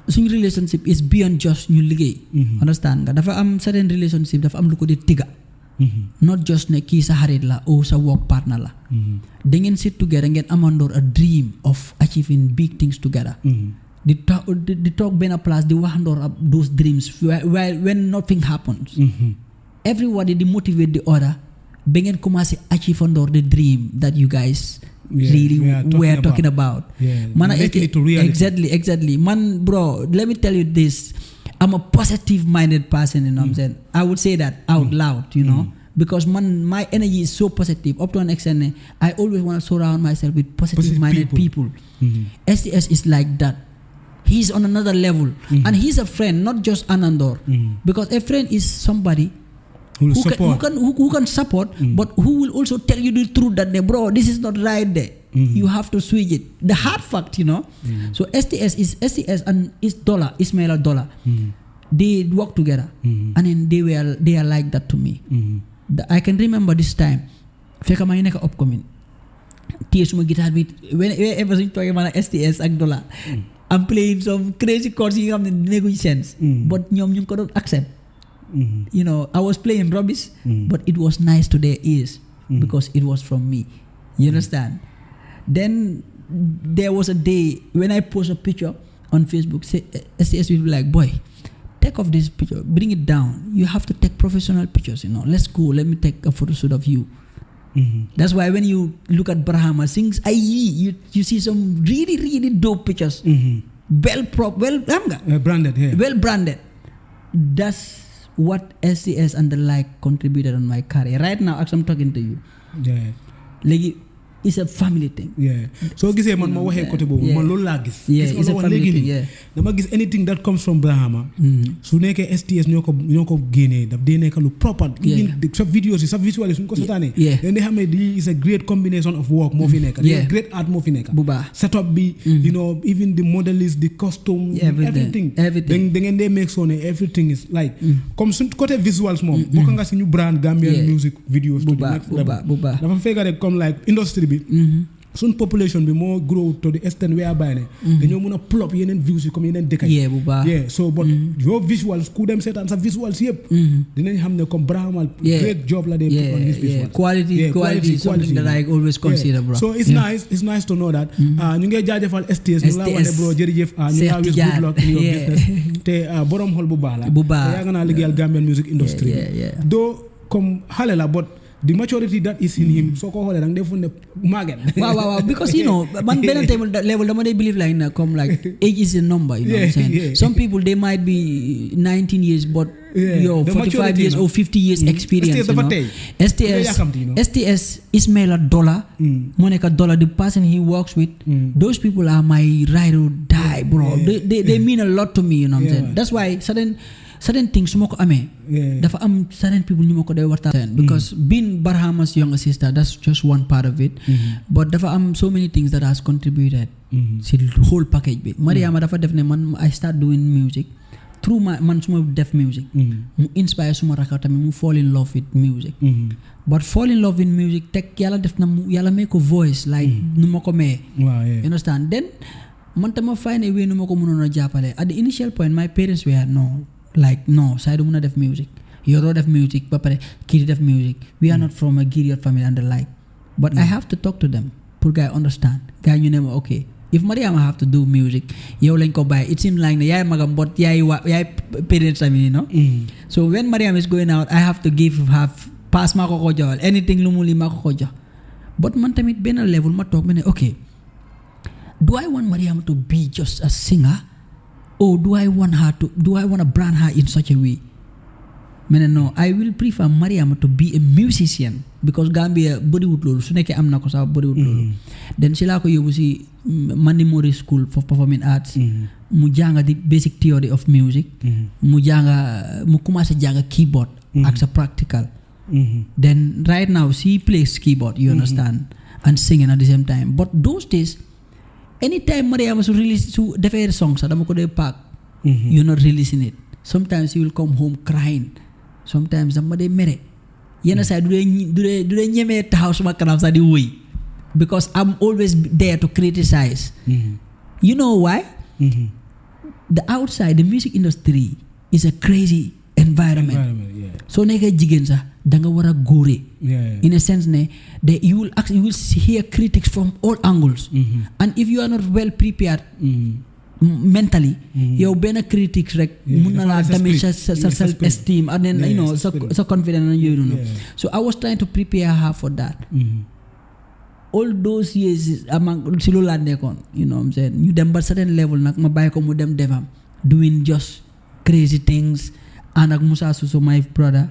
suñu relationship is beyond just ñu liggéey understand nga dafa am certain relationship dafa am lu ko di tiga not just ne kii sa xarit la or sa work partner la da ngeen sit together ngeen amandoor a dream of achieving big things together di talk benn place di waxandoor those dreams while when nothing happens everybody di motivate the other ba ngeen commencé achieve andoor the dream that you guys really were talking about. Man, exactly. Man, bro, let me tell you this. I'm a positive-minded person, you know what I'm saying? I would say that out loud, you know? Because my energy is so positive. Up to an extent, I always want to surround myself with positive-minded people. STS is like that. He's on another level. And he's a friend, not just an Andor. Because a friend is somebody who can support, but who will also tell you the truth that, bro, this is not right there. You have to switch it. The hard fact, you know. So STS and Ismaila Dollar. They work together, and then they are like that to me. I can remember this time. Feka ma neka upcoming. Tiye suma guitar beat. Whenever you talk about STS and Dollar, I'm playing some crazy chords. You have the negotiations, but nyom ko don't accept. You know, I was playing rubbish, but it was nice to their ears because it was from me. You understand? Then there was a day when I post a picture on Facebook, STS will be like, boy, take off this picture, bring it down. You have to take professional pictures, you know. Let's go, let me take a photo shoot of you. That's why when you look at BARHAMA things, you see some really, really dope pictures. Branded. Well branded. That's what STS and the like contributed on my career. Right now, as I'm talking to you. Like, it's a family thing. So gisee man ma waxee côté boobu man loolu laa gis. It's a family thing. Dama gis anything that comes from BARHAMA. Su nekkee STS ñoo ko génnee daf dee nekk lu proper. Sa videos yi sa visual yi suñ ko seetaanee. Then they xam ne lii is a great combination of work moo fi nekk. Great art moo fi nekk. Bu baax setup bi, you know, even the modelist, the costume, everything. Da ngeen dee make sure ne everything is like comme suñ côté visuals moom. bokk nga si ñu brand Gambian music videos. Bu baax. Dafa fekk rek comme like industry soon population be more grow to the extent whereby dañoo mën a plop yeneen views yi comme yeneen dëkk yi. bu baax. So but your visuals ku dem seetaan sa visuals yëpp dinañ xam ne comme BARHAMA great job la they put on his visuals. Quality is something that I always consider, bro. So it's nice to know that. ñu ngi jaajëfal STS ñu la wax ne bro jërëjëf ñu la wish good luck in your business te borom xol bu baax la. te yaa nga naa liggéeyal Gambian music industry. Though comme xale la but the maturity that is in him, so called and they found the wow. Because you know, man, level, they believe like come like age is a number. You know what I'm saying? Some people they might be 19 years, but 45 years or 50 years experience. STS Ismaila Dollar, Monica Dollar, the person he works with, those people are my ride or die, bro. They mean a lot to me. You know what I'm saying? That's why certain things su ma ko amee dafa am certain people ñu ma ko day waxtaan because being BARHAMA's younger sister, that's just one part of it, but dafa am so many things that has contributed si whole package bi. Mariama dafa def ne man I start doing music through man suma def music mu inspire suma rakka tamit mu fall in love with music, but fall in love with music teg yàlla def na mu yàlla may ko voice like nu ma ko may. You understand? Then man tama find a way nu ma ko mënoon a jàppale. At the initial point my parents were no, Saidu muna def music. Yoro def music, Papa Kiri def music. We are not from a Gilead family and the like. But I have to talk to them. Poor guy understand. Guy you never okay. If Mariama have to do music, you len ko buy. It seems like the yai magam but yai parents I mean, you know. So when Mariam is going out, I have to give her pass ma ko jo anything lumuli ma ko jo. But man tamit ben level ma talk me okay. Do I want Mariam to be just a singer? Or do I want to brand her in such a way? No, I will prefer Mariam to be a musician because Gambia Bollywood lolu su nekkee am na ko sax Bollywood lolu. Then si laa ko yóbbu si Mandimori School for Performing Arts. Mu jànga the basic theory of music. Mu commencé jànga keyboard ak sa practical. Then right now she plays keyboard, you understand, and singing at the same time. But those days anytime Mariama su defee song sax dama ko dee paak you're not releasing it sometimes he will come home crying. Sometimes dama dee mere yenn saa du dee ñemee taxaw suma kanam sax di wuy because I'm always there to criticize. You know why? The outside, the music industry is a crazy environment. So nekkee jigéen sax da nga war a góore. In a sense ne you will hear critics from all angles. And if you are not well prepared mentally, yow benn critics rek mun na laa damage sa self esteem and then you know sa confidence and you know. So I was trying to prepare her for that. All those years among si loolu laa nekkoon, you know what I'm saying, ñu dem ba certain level nag ma bàyyi ko mu dem defam doing just crazy things and ak Musa Suso my brother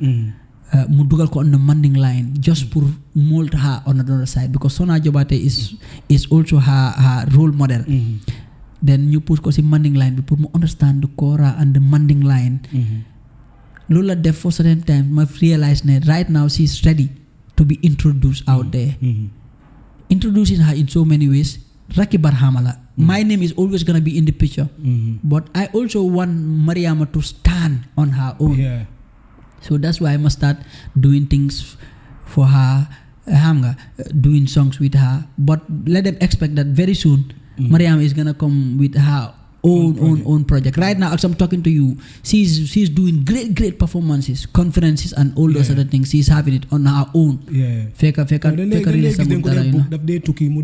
mu dugal ko on the manding line just pour mold her on the other side because Sona Jobate is also her role model. Then ñu push ko si manding line bi pour mu understand the Kora and the manding line. Loolu la def for certain time ma realize ne right now she is ready to be introduced out there. Introducing her in so many ways. Raki Barhama la. My name is always gonna be in the picture. But I also want Mariama to stand on her own. So that's why I must start doing things for her, doing songs with her. But let them expect that very soon Mariama is gonna come with her own project. Right now, as I'm talking to you, she's doing great performances, conferences, and all those other things. She's having it on her own. Feka release some that they took him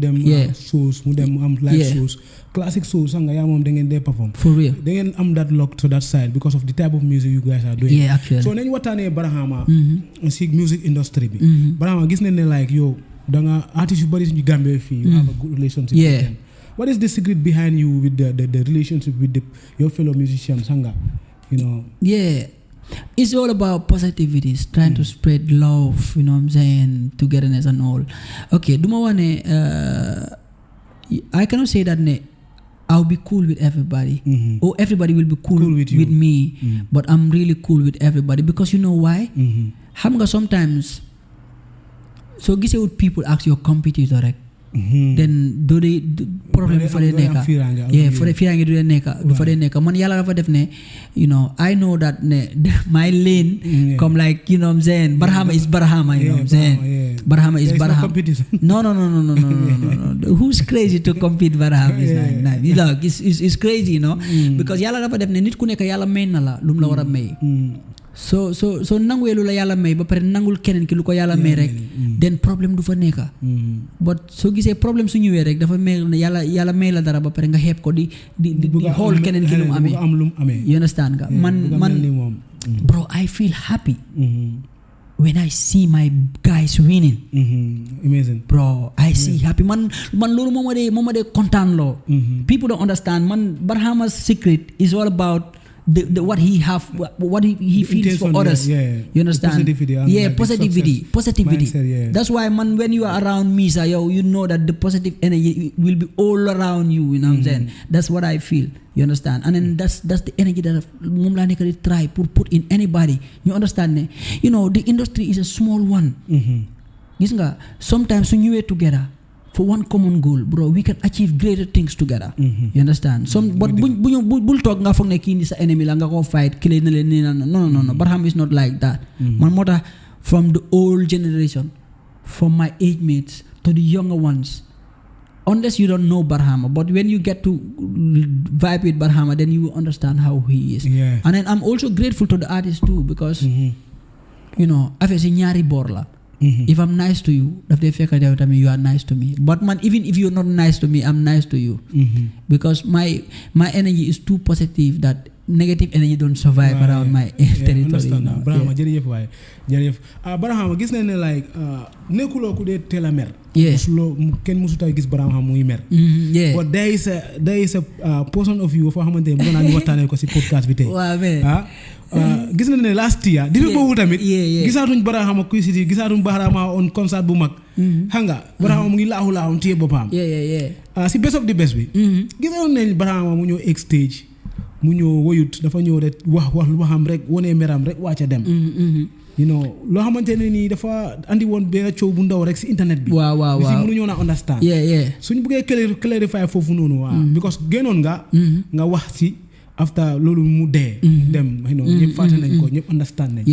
shows, live shows, classic shows. They perform for real. Then that lock to that side because of the type of music you guys are doing. Yeah, actually. So then what are Barhama music industry? Barhama, gisne like yo, danga artist you body in Gambia, you have a good relationship with them. What is the secret behind you with the relationship with your fellow musicians, Hanga? You know? Yeah, it's all about positivity, trying to spread love, you know what I'm saying, togetherness and all. Okay, I cannot say that I'll be cool with everybody or everybody will be cool with me, but I'm really cool with everybody because you know why? Hanga sometimes, so gise would people ask your competitor, right? Then do they problem for the neka for the firange do the neka for the neka man yalla dafa def ne you know I know that my lane come like you know what I'm saying Barhama is Barhama, you know what I'm saying Barhama is Barhama. No. Who's crazy to compete Barhama is not. You know, it's crazy, you know, because yalla dafa def ne nit ku nekk yalla may na la lum la wara may. So nanguelu la yalla may ba pare nangul keneen ki lu ko yalla may rek then problème du fa nekka. But so gisee problème su ñëwee rek dafa mel ne yalla may la dara ba pare nga xeeb ko di xool keneen ki lu mu amee. You understand nga man bro I feel happy when I see my guys winning. Amazing. Bro, I see happy. Man lolu moma de kontaan lo. People don't understand. Man Barhama's secret is all about the what he feels for others. You understand? Positivity. Mindset, that's why man when you are around me, you know that the positive energy will be all around you, you know what I'm saying? That's what I feel. You understand? And then that's the energy that mom la nekk di try put in anybody. You understand? You know, the industry is a small one. Gis nga, sometimes when you are together for one common goal, bro, we can achieve greater things together. You understand? But bul talk nga foog ne kii ni sa enemy la nga ko fight kile na leen no. Barhama is not like that. Man moo tax from the old generation, from my age mates to the younger ones, unless you don't know Barhama, but when you get to vibe with Barhama, then you will understand how he is. And then I'm also grateful to the artists too because you know affaire si ñaari boor la. If I'm nice to you, you are nice to me. But man, even if you're not nice to me, I'm nice to you. Because my energy is too positive that negative energy don't survive around my territory. Barhama, jërëjëf. Barhama, gis nañ ne like nekkuloo ku dee teel a mer. Kenn musuta gis Barhama muy mer. But there is a portion of you foo xamante ne bëgg naa ñu waxtaanee ko si podcast bi tey. Gis nañ ne last year di boobu tamit gisaatuñ Barhama kuy siti gisaatuñ Barhama on concert bu mag xam nga Barhama mu ngi laaxu téye boppam si best of the best bi gisaatuñ nañ Barhama mu ñëw egg stage mu ñëw woyut dafa ñëw rek wax lu waxam rek wone meram rek wàcca dem you know loo xamante ne nii dafa andi woon benn coow bu ndaw rek si internet bi waaw si mënuñoo na understand suñ bëggee clarify foofu noonu because génnoon nga wax si after loolu mu dee dem ñëpp fàtte nañ ko ñëpp understand nañ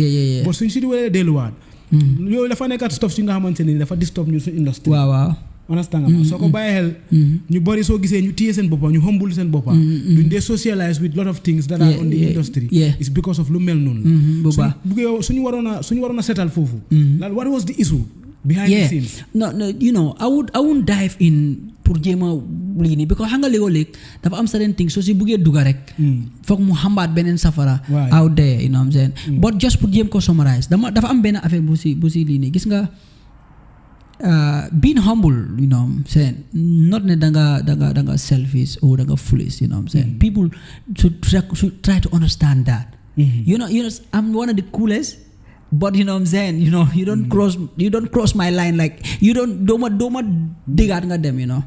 but suñ si duwalee delluwaat yooyu dafa nekkat stuff si nga xamante ni dafa disturb ñu suñ industrie waaw understand nga soo ko bàyyi xel ñu bari soo gisee ñu téye seen boppa ñu humble seen boppa duñ dee socialize with lot of things that are on the industry it's because of lu mel noonu suñu waroon a setal foofu what was the issue behind the scenes no I wouldn't dive in pour jéema lii nii because xam nga léeg-léeg dafa am certain things soo si buggee dugga rek foog mu xambaat beneen safara out there you know what I'm saying but just pour jéem ko summarize dafa am benn affaire bu si lii nii gis nga being humble, you know what I'm saying, not ne danga selfish or danga foolish, you know what I'm saying. People should try to understand that. You know, I'm one of the coolest, but you know what I'm saying, you don't cross my line, like you don't digat nga dem, you know.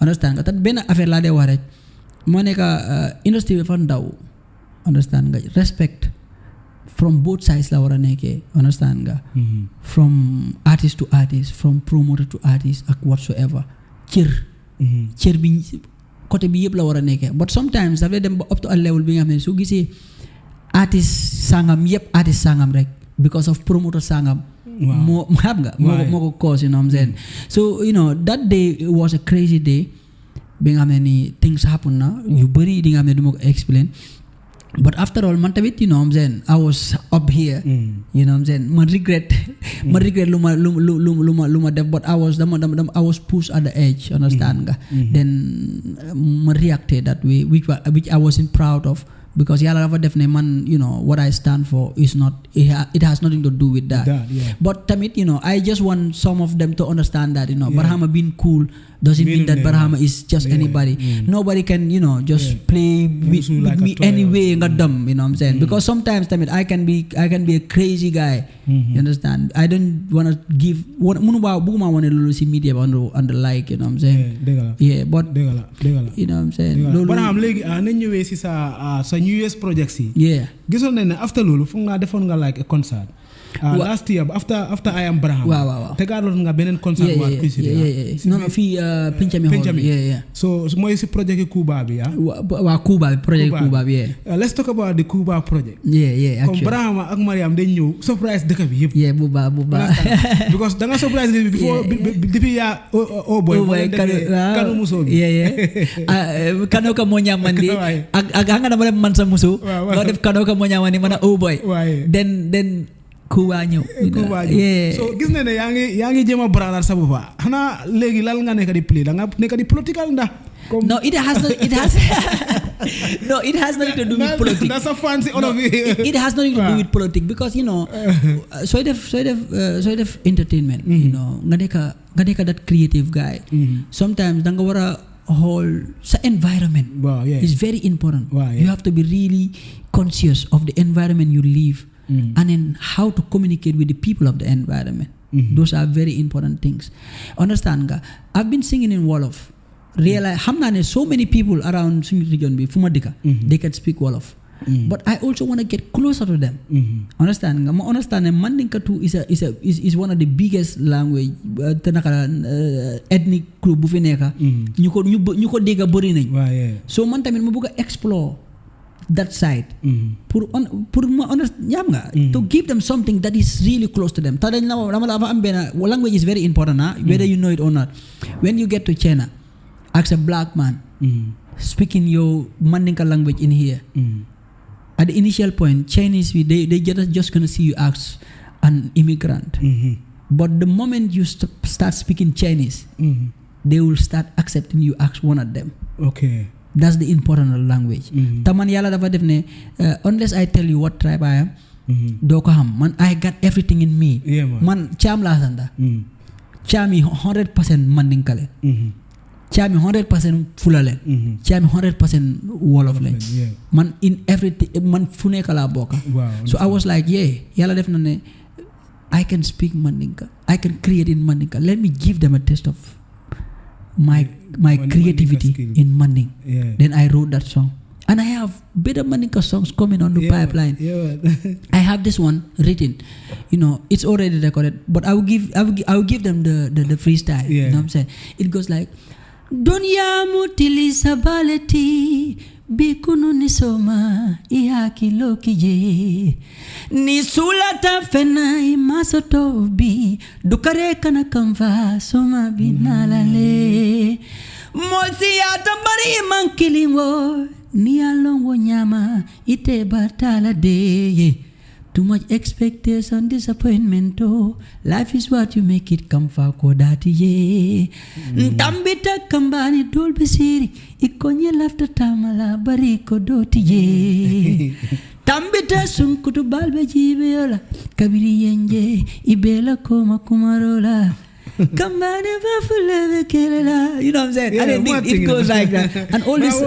Understand nga tat ben affaire la de wax rek mo neka industry dafa ndaw, understand nga, respect from both sides la wara nekkee, understand nga, from artist to artist, from promoter to artist ak whatsoever, cër bi côté bi yëpp la wara nekkee. But sometimes daf lay dem ba up to a level bi nga xam ne soo gisee artist sangam yëpp artist sangam rek because of promoter sangam moo xam nga moo ko cause, you know what I'm saying. So that day was a crazy day bi nga xam ne ni things happen na yu bëri di nga xam ne du ma ko explain. But after all, man tamit, you know what I'm saying, I was up here, you know what I'm saying, man regret luma def, but I was pushed at the edge, understand nga. Then man reacted that way, which I wasn't proud of, because yalla dafa def ne man, what I stand for is not, it has nothing to do with that. But tamit, I just want some of them to understand that, Barhama being cool doesn't mean that Barhama is just anybody. Nobody can, just play with me anyway nga dumb, you know what I'm saying. Because sometimes tamit I can be a crazy guy. You understand? I don't want to give buguma wane lolu ci media on the like, you know what I'm saying. But you know what I'm saying. Barham legi nañ ñëwé ci sa New Year's projects yi. Gisoon nañ ne after lolu fu nga defoon nga like a concert. Last year after I am Barhama. Waaw. Tegaaloon nga beneen concert waat fii. Non fii Pincami Hall. So mooy si projet Cuba bi Waa Cuba bi project Cuba bi. Let's talk about the Cuba project. Actually. Comme Barhama ak Mariam dañ ñëw surprise dëkk bi yëpp. bu baax. Because da nga surprise before depuis yaa oh boy kanu muso bi. Kano ka moo ñamandi ak nga dama dem man sa muso. Nga def kano ka moo ñamandi man oh boy. Then Cuba ñëw. So gis na ne yaa ngi jéem a brandar sa bopp xanaa léegi lan nga nekk di play da nga nekk di political ndax. No, it has nothing to do with politics. That's a fancy all of it. It has nothing to do with politics because sooy def entertainment. Nga nekk that creative guy. Sometimes da nga war a xool sa environment. Is very important. You have to be really conscious of the environment you live. And then how to communicate with the people of the environment. Those are very important things. Understand nga? I've been singing in Wolof. Realize xam naa ne so many people around suñu region bi fu ma dëkka they can speak Wolof. But I also want to get closer to them. Understand nga? Ma understand ne Mandinka too is one of the biggest language te naka ethnic group bu fi nekka ñu ko dégga bëri nañ. So man tamit ma bëgg a explore that side pour ma understand to give them something that is really close to them. Tadañ la am benn language is very important whether you know it or not. When you get to China as a black man speaking your Mandinka language in here, at the initial point Chinese they just gonna see you as an immigrant. But the moment you start speaking Chinese, they will start accepting you as one of them. That's the important language. Taman yalla dafa def ne unless I tell you what tribe I am, doo ko xam. Man I got everything in me. Man Cham laa sanda. Cham yi 100% Mandinka leen. Cham yi 100% Fula leen. Cham yi 100% Wolof leen. Man in everything man fu nekk laa bokka. So I was like yalla def na ne I can speak Mandinka. I can create in Mandinka. Let me give them a taste of my creativity in Manding. Then I wrote that song, and I have better Mandinka songs coming on the pipeline. I have this one written, it's already recorded, but I will give them the freestyle. You know what I'm saying? It goes like Dunya mutili sabaleti bikunu nisoma ihaki lokije ni sulata fena imasoto bi dukare kana kamva soma binalale molsi atambari mankilingo ni alongo nyama ite batala de. Too much expectation, disappointment. Oh, life is what you make it. Kamfa kodati ye. Tambita kambani dolbe siri. Ikonye lafta tamala bariko doti ye. Tambita sunkutu balbe jibe yola. Kabiri yenje ibela koma kumarola. Kambani bafuleve kelela. You know what I'm saying? Yeah, and it goes like that. And all this.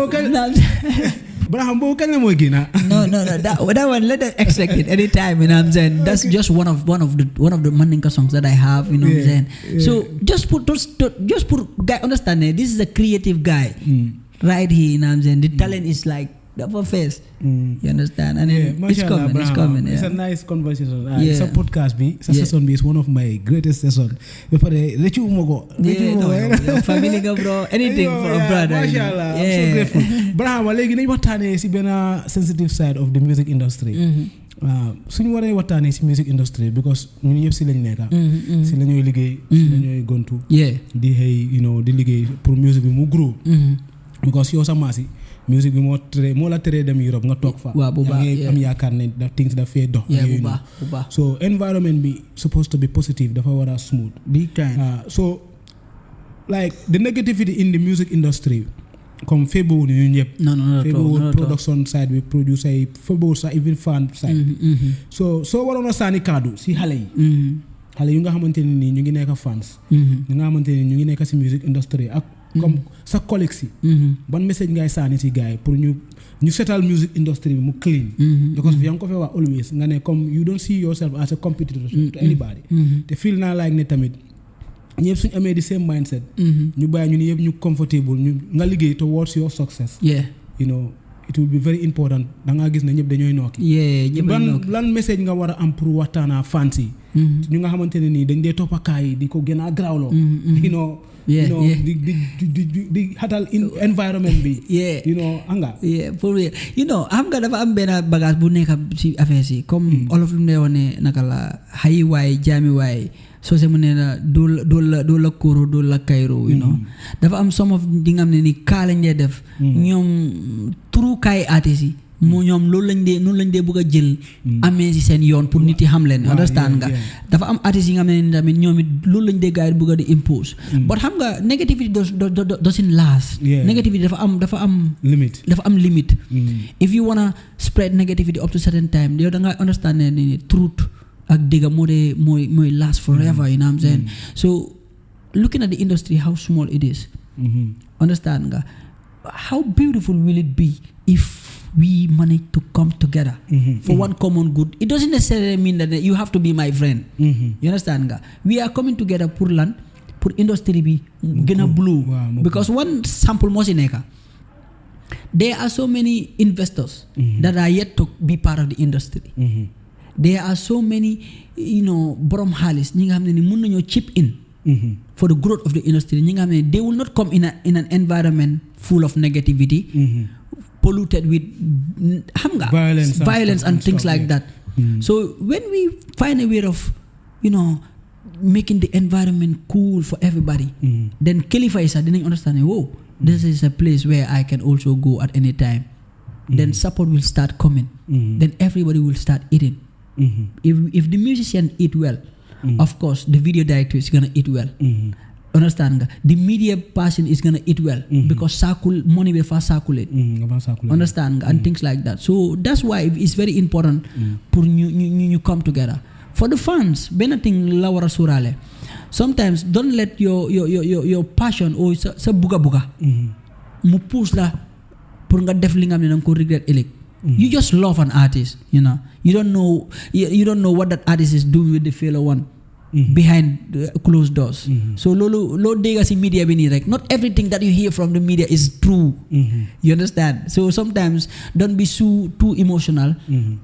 Braham, can you make No. That one, let them expect it anytime. You know what I'm saying? That's just one of the Mandinka songs that I have. You know what I'm saying? Yeah. So just put guy. Understand? This is a creative guy, right here. You know what I'm saying? The talent is like the face. You understand? And it's coming. It's coming. It's a nice conversation. It's a podcast. Session is one of my greatest sessions. Family, bro. Anything for a brother. Mashallah. I'm so grateful. Brahma, like you watane si bena sensitive side of the music industry. Suñu waré watane si music industry because ñun yépp ci lañ nekk. Ci lañuy liggéey, ci lañuy gontu. Di hey, di liggéey pour music bi mu grow. Because yow sa masi music bi moo la tere dem Europe nga toog fa. Waaw bu baax am yaakaar ne da things da fee dox. Bu baax. So environment be supposed to be positive, dafa war a smooth. Big time. So like the negativity in the music industry comme febo ni ñun ñëpp. No. Febo production side bi producer yi febo sa even fan side. So waroon a sànni kaddu si xale yi. Xale yu nga xamante ne nii ñu ngi nekk fans. ñu nga xamante ne ñu ngi nekk si music industry ak comme sa collègue si. ban message ngay sànni si gars yi pour ñu settle music industry bi mu clean. Because yaa ngi ko fee wax always nga ne comme you don't see yourself as a competitor to anybody. Te feel naa like ne tamit ñëpp suñu amee the same mindset. ñu bàyyi ñu ni yëpp ñu comfortable ñu nga liggéey towards your success. You know it will be very important da ngaa gis ne ñëpp dañooy nokki. lan message nga war a am pour waxtaanaa fans yi. ñu nga xamante ne nii dañ dee toppakaay yi di ko gën a grawloo. di xatal environment bi. Anga. For real. Xam nga dafa am benn bagage bu nekk ci affaire si comme olof lu mu dee wane naka la xayi waay jaami waay soo se mu ne la doo la kóoro doo la kayro dafa am some of di nga xam ne ni kaa lañ dee def ñoom turu kaay artistes yi moo ñoom noonu lañ dee bëgg a jël amee si seen yoon pour nit yi xam leen understand nga dafa am artistes yi nga xam ne ni tamit ñoom it loolu lañ dee gars yi bëgg a di impose but xam nga negativity doesn't last. Negativity dafa am limit. If you wanna spread negativity up to certain time yow da nga understand ne ni truth ak dëgga mooy last forever. You know what I'm saying? So looking at the industry how small it is, understand nga how beautiful will it be if we manage to come together for one common good. It doesn't necessarily mean that you have to be my friend. You understand nga we are coming together pour lan pour industry bi gën a blue. Because one sample moo si nekka there are so many investors that are yet to be part of the industry. There are so many borom xaalis ñi nga xam ne ni mun nañoo chip in for the growth of the industry. ñi nga xam ne they will not come in an environment full of negativity, polluted with xam nga violence and things like that. So when we find a way of making the environment cool for everybody, then kilifa yi sax dinañ understand this is a place where I can also go at any time. Then support will start coming. Then everybody will start eating. If the musician eat well, of course the video director is gonna eat well. Understand nga the media person is gonna eat well because money will fast circulate. Understand nga and things like that. So that's why it's very important pour ñu come together. For the fans, benn thing la war a sóoraale. Sometimes don't let your passion or sa buga mu push la pour nga def li nga xam ne danga ko regret ëllëg. You just love an artist, you don't know what that artist is doing with the fellow one behind closed doors. So lo dégga si media bi nii rek not everything that you hear from the media is true. You understand? So sometimes don't be too emotional,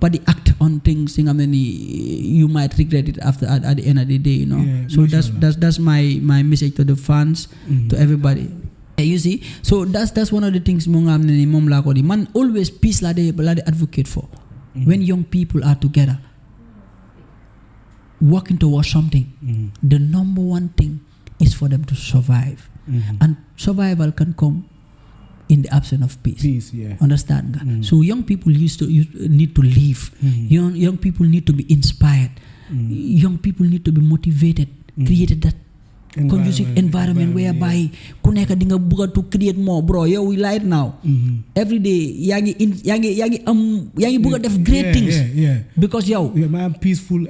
but the act on things nga xam ne you might regret it after at the end of the day. So that's my message to the fans, to everybody. You see, so that's one of the things mom la ko di man always peace la de advocate for. When young people are together working towards something, the number one thing is for them to survive. And survival can come in the absence of peace. Understand? So young people need to live. Young people need to be inspired. Young people need to be motivated. Created that conducive environment whereby ku nekk di nga bëgg to create more, bro. Yo, we light now. Every day yaa ngi bëgg def great things because yow ma peaceful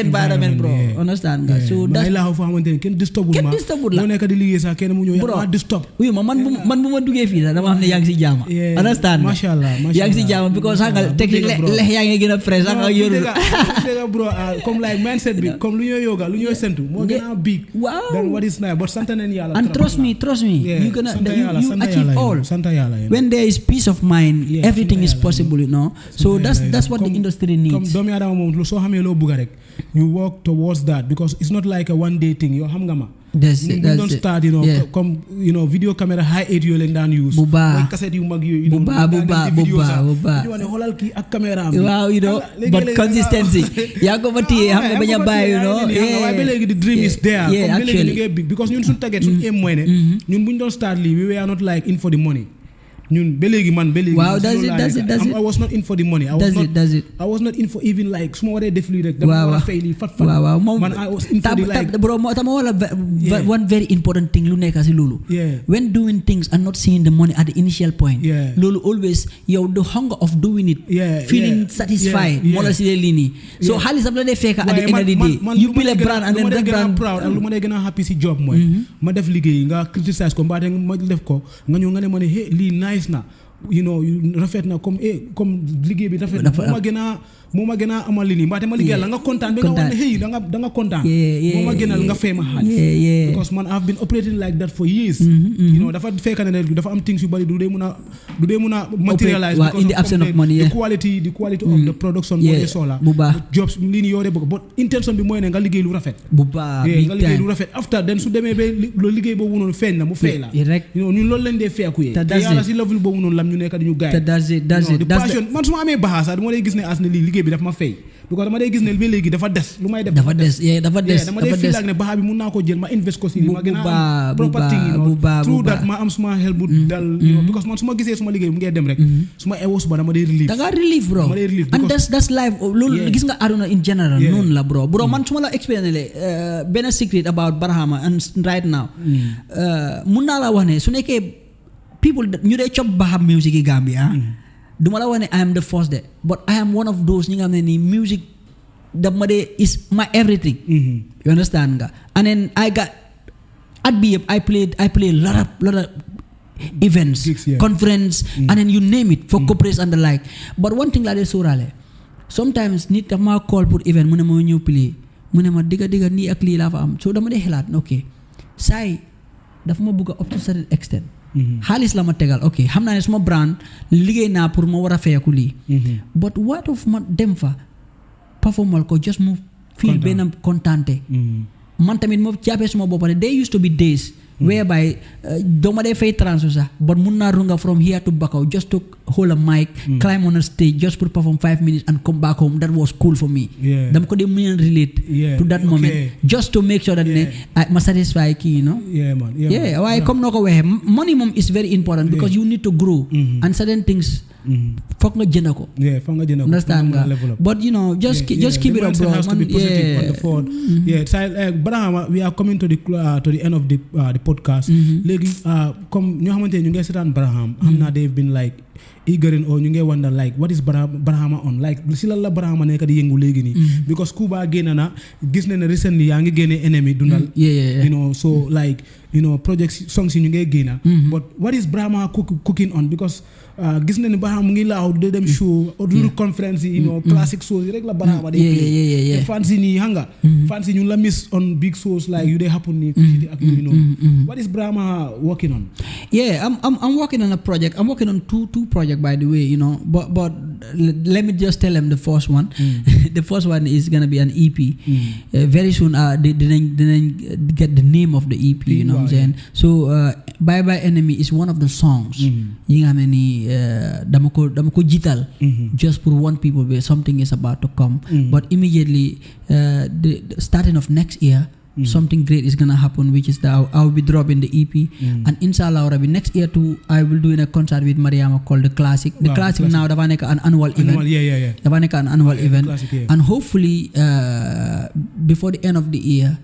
environment, bro. Understand nga? So that's la fa xamantene ken disturb la mo nekk di liggéey sax kenn mu ñëw ya disturb. Oui, man bu ma duggee fii sax dama xam ne yaa ngi si jaama. Understand? Mashallah. Yaa ngi si jaama because nga technique lex yaa ngi gën a fresh nga yoru. Bro, comme like mindset bi comme lu ñuy yoga lu ñuy sentu mo gën a big. What is nice, but and trust me, you achieve all. When there is peace of mind, everything is possible, you know. So that's what the industry needs. You work towards that because it's not like a one day thing. You don't start, come, video camera high 8 you len dan use. Buba. Cassette you mag you buba. But consistency. Ya go bati xam nga baña bay, the dream is there. Actually. Because ñun suñ target suñ aim moy ne ñun buñ doon start li we were not like in for the money. ñun ba léegi wow, does it I was not in for the money. I was not in for even like su ma waree def lii rek dama war a fay lii fat man I was in for the like bro tama wala one very important thing lu nekk si loolu when doing things and not seeing the money at the initial point loolu always yow the hunger of doing it feeling satisfied moo la si dee lii nii so xaalis daf la dee fekk at the end of the day you build a brand and then that brand proud ak lu ma dee gën a happy si job mooy ma def liggéey nga criticize ko mbaate ma def ko nga ñëw nga ne ma ne hey lii nice na rafet na comme liggéey bi rafet na moo ma gën a amal li nii mbaate ma liggéey la nga kontaan ba nga wax ne hey da nga kontaan moo ma gënal nga fay ma xaalis because man I've been operating like that for years dafa fekk ne dafa am things yu bari du dee mun a materialize in the absence of money the quality of the production moo dee soxla jobs lii nii yoo dee bëgg but intention bi mooy ne nga liggéey lu rafet nga liggéey lu rafet after then su demee ba liggéey boobu noonu feeñ na mu fay la ñun loolu lañ dee feeku yee te yàlla si level boobu noonu lam ñu nekk di ñu gaay man su ma amee baax sax du ma lay gis ne as ne lii liggéey bi daf ma fay because dama day gis ne ba léegi dafa des lu may def dafa des dama day feel like ne baax bi mun naa ko jël ma invest ko si ma gën a property through that ma am suma xel bu dal because man su ma gisee suma liggéey mu ngee dem rek su ma ewoo suba dama day relief da nga relief bro and that's life loolu gis nga àdduna in general noonu la bro man su ma la explain le benn secret about Barhama and right now mun naa la wax ne su nekkee people ñu dee chop Baham music yi Gambia duma la wax ne I am the first there but I am one of those ñi nga xam ne nii music daf ma dee is my everything you understand nga and then I got at bi yëpp I play a lot of events conference and then you name it for corporates and the like but one thing laa dee sóoraale sometimes nit daf maa call pour event mu ne ma ñëw play mu ne ma digga nii ak lii laa fa am so dama dee xalaat ok saay dafa ma bëgg up to certain extent xaalis la ma tegal ok xam naa ne suma brand liggéey naa pour ma war a feeku lii but what of ma dem fa performal ko just mu feel benn kontante man tamit ma jàppee suma boppam there used to be days whereby dooma dee fay transfer sax but mun naa runga from here to Bakau just to hold a mic climb on a stage just to perform 5 minutes and come back home that was cool for me dama ko dee mun a relate to that moment just to make sure that ne ma satisfy kii waaye comme noo ko waxee money moom is very important because you need to grow and certain things foog nga jënd ko understand nga but just keep it up bro has to be positive on the forward so Barhama we are coming to the end of the podcast léegi comme ñoo xamante ne ñu ngi seetaan Barhama xam naa they've been like eagering or ñu ngi wonder like what is Barhama on like si lan la Barhama nekk di yëngu léegi nii because Kuba génn na gis na ne recently yaa ngi génne Enemy dundal so like project songs yi ñu ngi génn but what is Barhama cooking on because gis na ne Barhama mu ngi laaw du dem show du conference yi classic shows yi rek la Barhama day play fans yi nii xam nga fans yi ñu la miss on big shows like yu dey happen nii city ak what is Barhama working on I'm working on a project I'm working on two two projects, by the way, but let me just tell them the first one. The first one is gonna be an EP. Very soon, they didn't get the name of the EP. You know what I'm saying? So, Bye Bye Enemy is one of the songs. You know many damako jital just for one people where something is about to come. But immediately, the starting of next year. Something great is gonna happen, which is that I'll be dropping the EP, and inshallah Rabbi, next year too I will do a concert with Mariama called the Classic. The Classic now dafa nekk an annual event. Dafa nekk an annual event, and hopefully before the end of the year,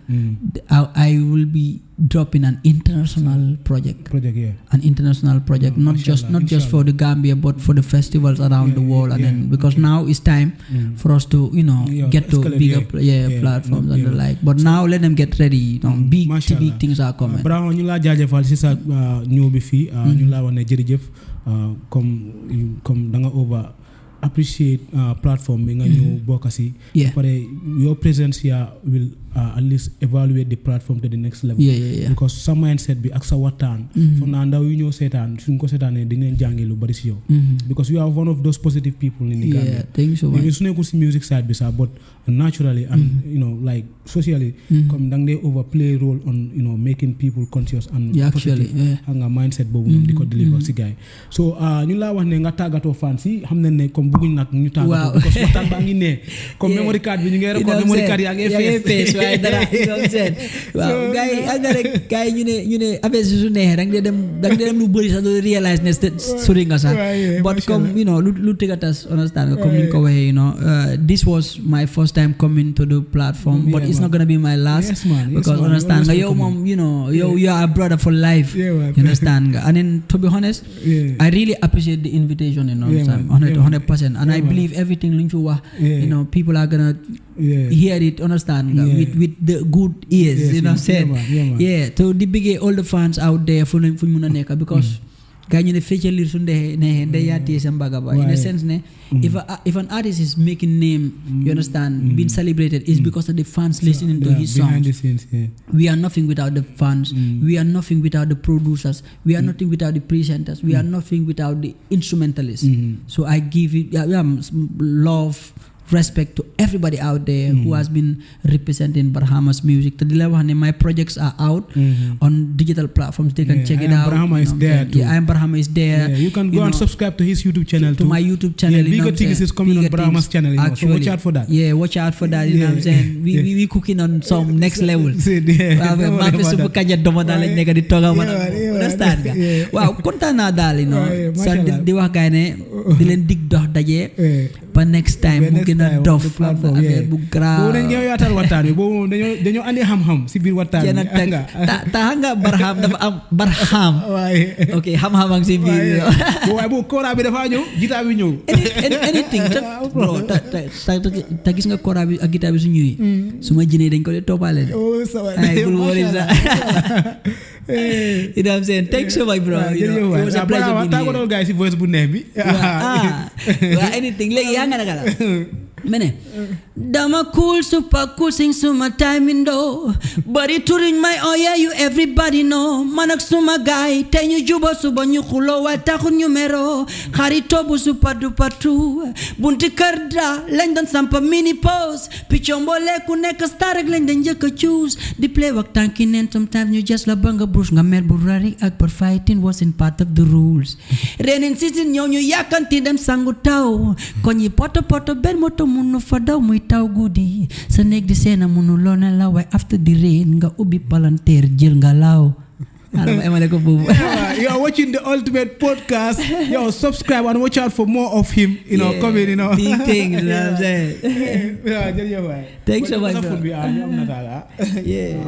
I will be dropping an international project. An international project, not just for the Gambia, but for the festivals around the world, and then because now it's time for us to get to bigger platforms and the like. But now let them get ready. Big things are coming. Bravo, ñu la jaajëfal ci sa ñëw bi fii ñu la wax ne jërëjëf comme da nga over appreciate platform bi nga ñëw bokk ci pare your presence here will at least evaluate the platform to the next level. Because sa mindset bi ak sa waxtaan foog naa ndaw yu ñëw seetaan suñ ko seetaanee dinañ jàngee lu bari ci yow. Because you are one of those positive people in the Gambia. Thank you so much. Su nekkul ci music side bi sax, but naturally and like socially comme dang dee overplay role on making people conscious and positive nga mindset boobu noonu di ko deliver ci gars yi. So ñu laa wax ne nga tàggatoo fan si xam nañ ne comme bëgguñ nag ñu tàggatoo because waxtaan baa ngi ne comme memory card bi ñu ngi record memory card yaa ngi fees waaye dara waaw gars yi ak nga rek gars yi ñu ne affaire si su neexee da nga dem lu bëri sax doo realize ne sori nga sax but comme lu tëggatas understand nga comme ni nga ko waxee this was my first time coming to the platform, but it's not gonna be my last. Yes, man. Because understand nga yow mom you are a brother for life. You understand nga, and then to be honest I really appreciate the invitation 100%, and I believe everything luñ fi wax people are gonna hear it, understand nga, with the good ears. You know what I'm saying? So the big all the fans out there fu ñu mëna nekk, because gaa ñu ne feccal liir su neexee ndey yaa téye sa mbaga ba in a sense ne if an artist is making name, you understand, being celebrated is because of the fans listening to his songs. Behind the scenes, we are nothing without the fans. We are nothing without the producers. We are nothing without the presenters. We are nothing without the instrumentalists. So I give it love, respect to everybody out there who has been representing Barhama's music. My projects are out on digital platforms. They can check it out. Barhama is there too. I am Barhama is there. You can go and subscribe to his YouTube channel to my YouTube channel. Bigger things is coming on Barhama's channel. So watch out for that. Watch out for that. You know what I'm saying? We cooking on some next level. Understand nga? Wow, kontaan naa daal sa di wax gaay ne di leen dig dox daje ba next time mu gën a dof affaire bu grave. Boobu dañoo yaatal waxtaan bi, boobu dañoo andi xam-xam si biir waxtaan bi. Ta nga Barham dafa am Barham. Okay, xam-xam ak si biir. Waaye bu kora bi dafa ñëw, guitar bi ñëw. Anything bro, ta gis nga kora bi ak guitar bi su ñëwee su ma jënee dañ ko dee toppaale de. Ay bul worry sax. You know what I'm saying? Thanks so much, bro. It was a pleasure being here. Guys, voice bu neex bi. Anything léegi yaa nga nagala mene dama cool, super cool, sing suma timing do bari turiñ may you everybody know man ak suma gaay te ñu juba suba ñu xulo wa taxu ñu mero xarito bu super duper true bunti kër da lañ doon sampa mini pose piccombo leku nekk star rek lañ dañ njëkk a choose di play wak tànki neen sometimes ñu just la banga bruce nga mer bu rari ak per fighting wasn't part of the rules renin season ñëw ñu yàkkanti dem sangu taw koñ yi poto benn moto munu fa daw muy taw guddi sa néeg di seena munu loone la waaye after the rain nga ubbi palanteer jël nga laaw. You are watching the Ultimate Podcast. Subscribe and watch out for more of him. Coming. Big things. You know what I'm saying? Thanks so much, bro. Yeah.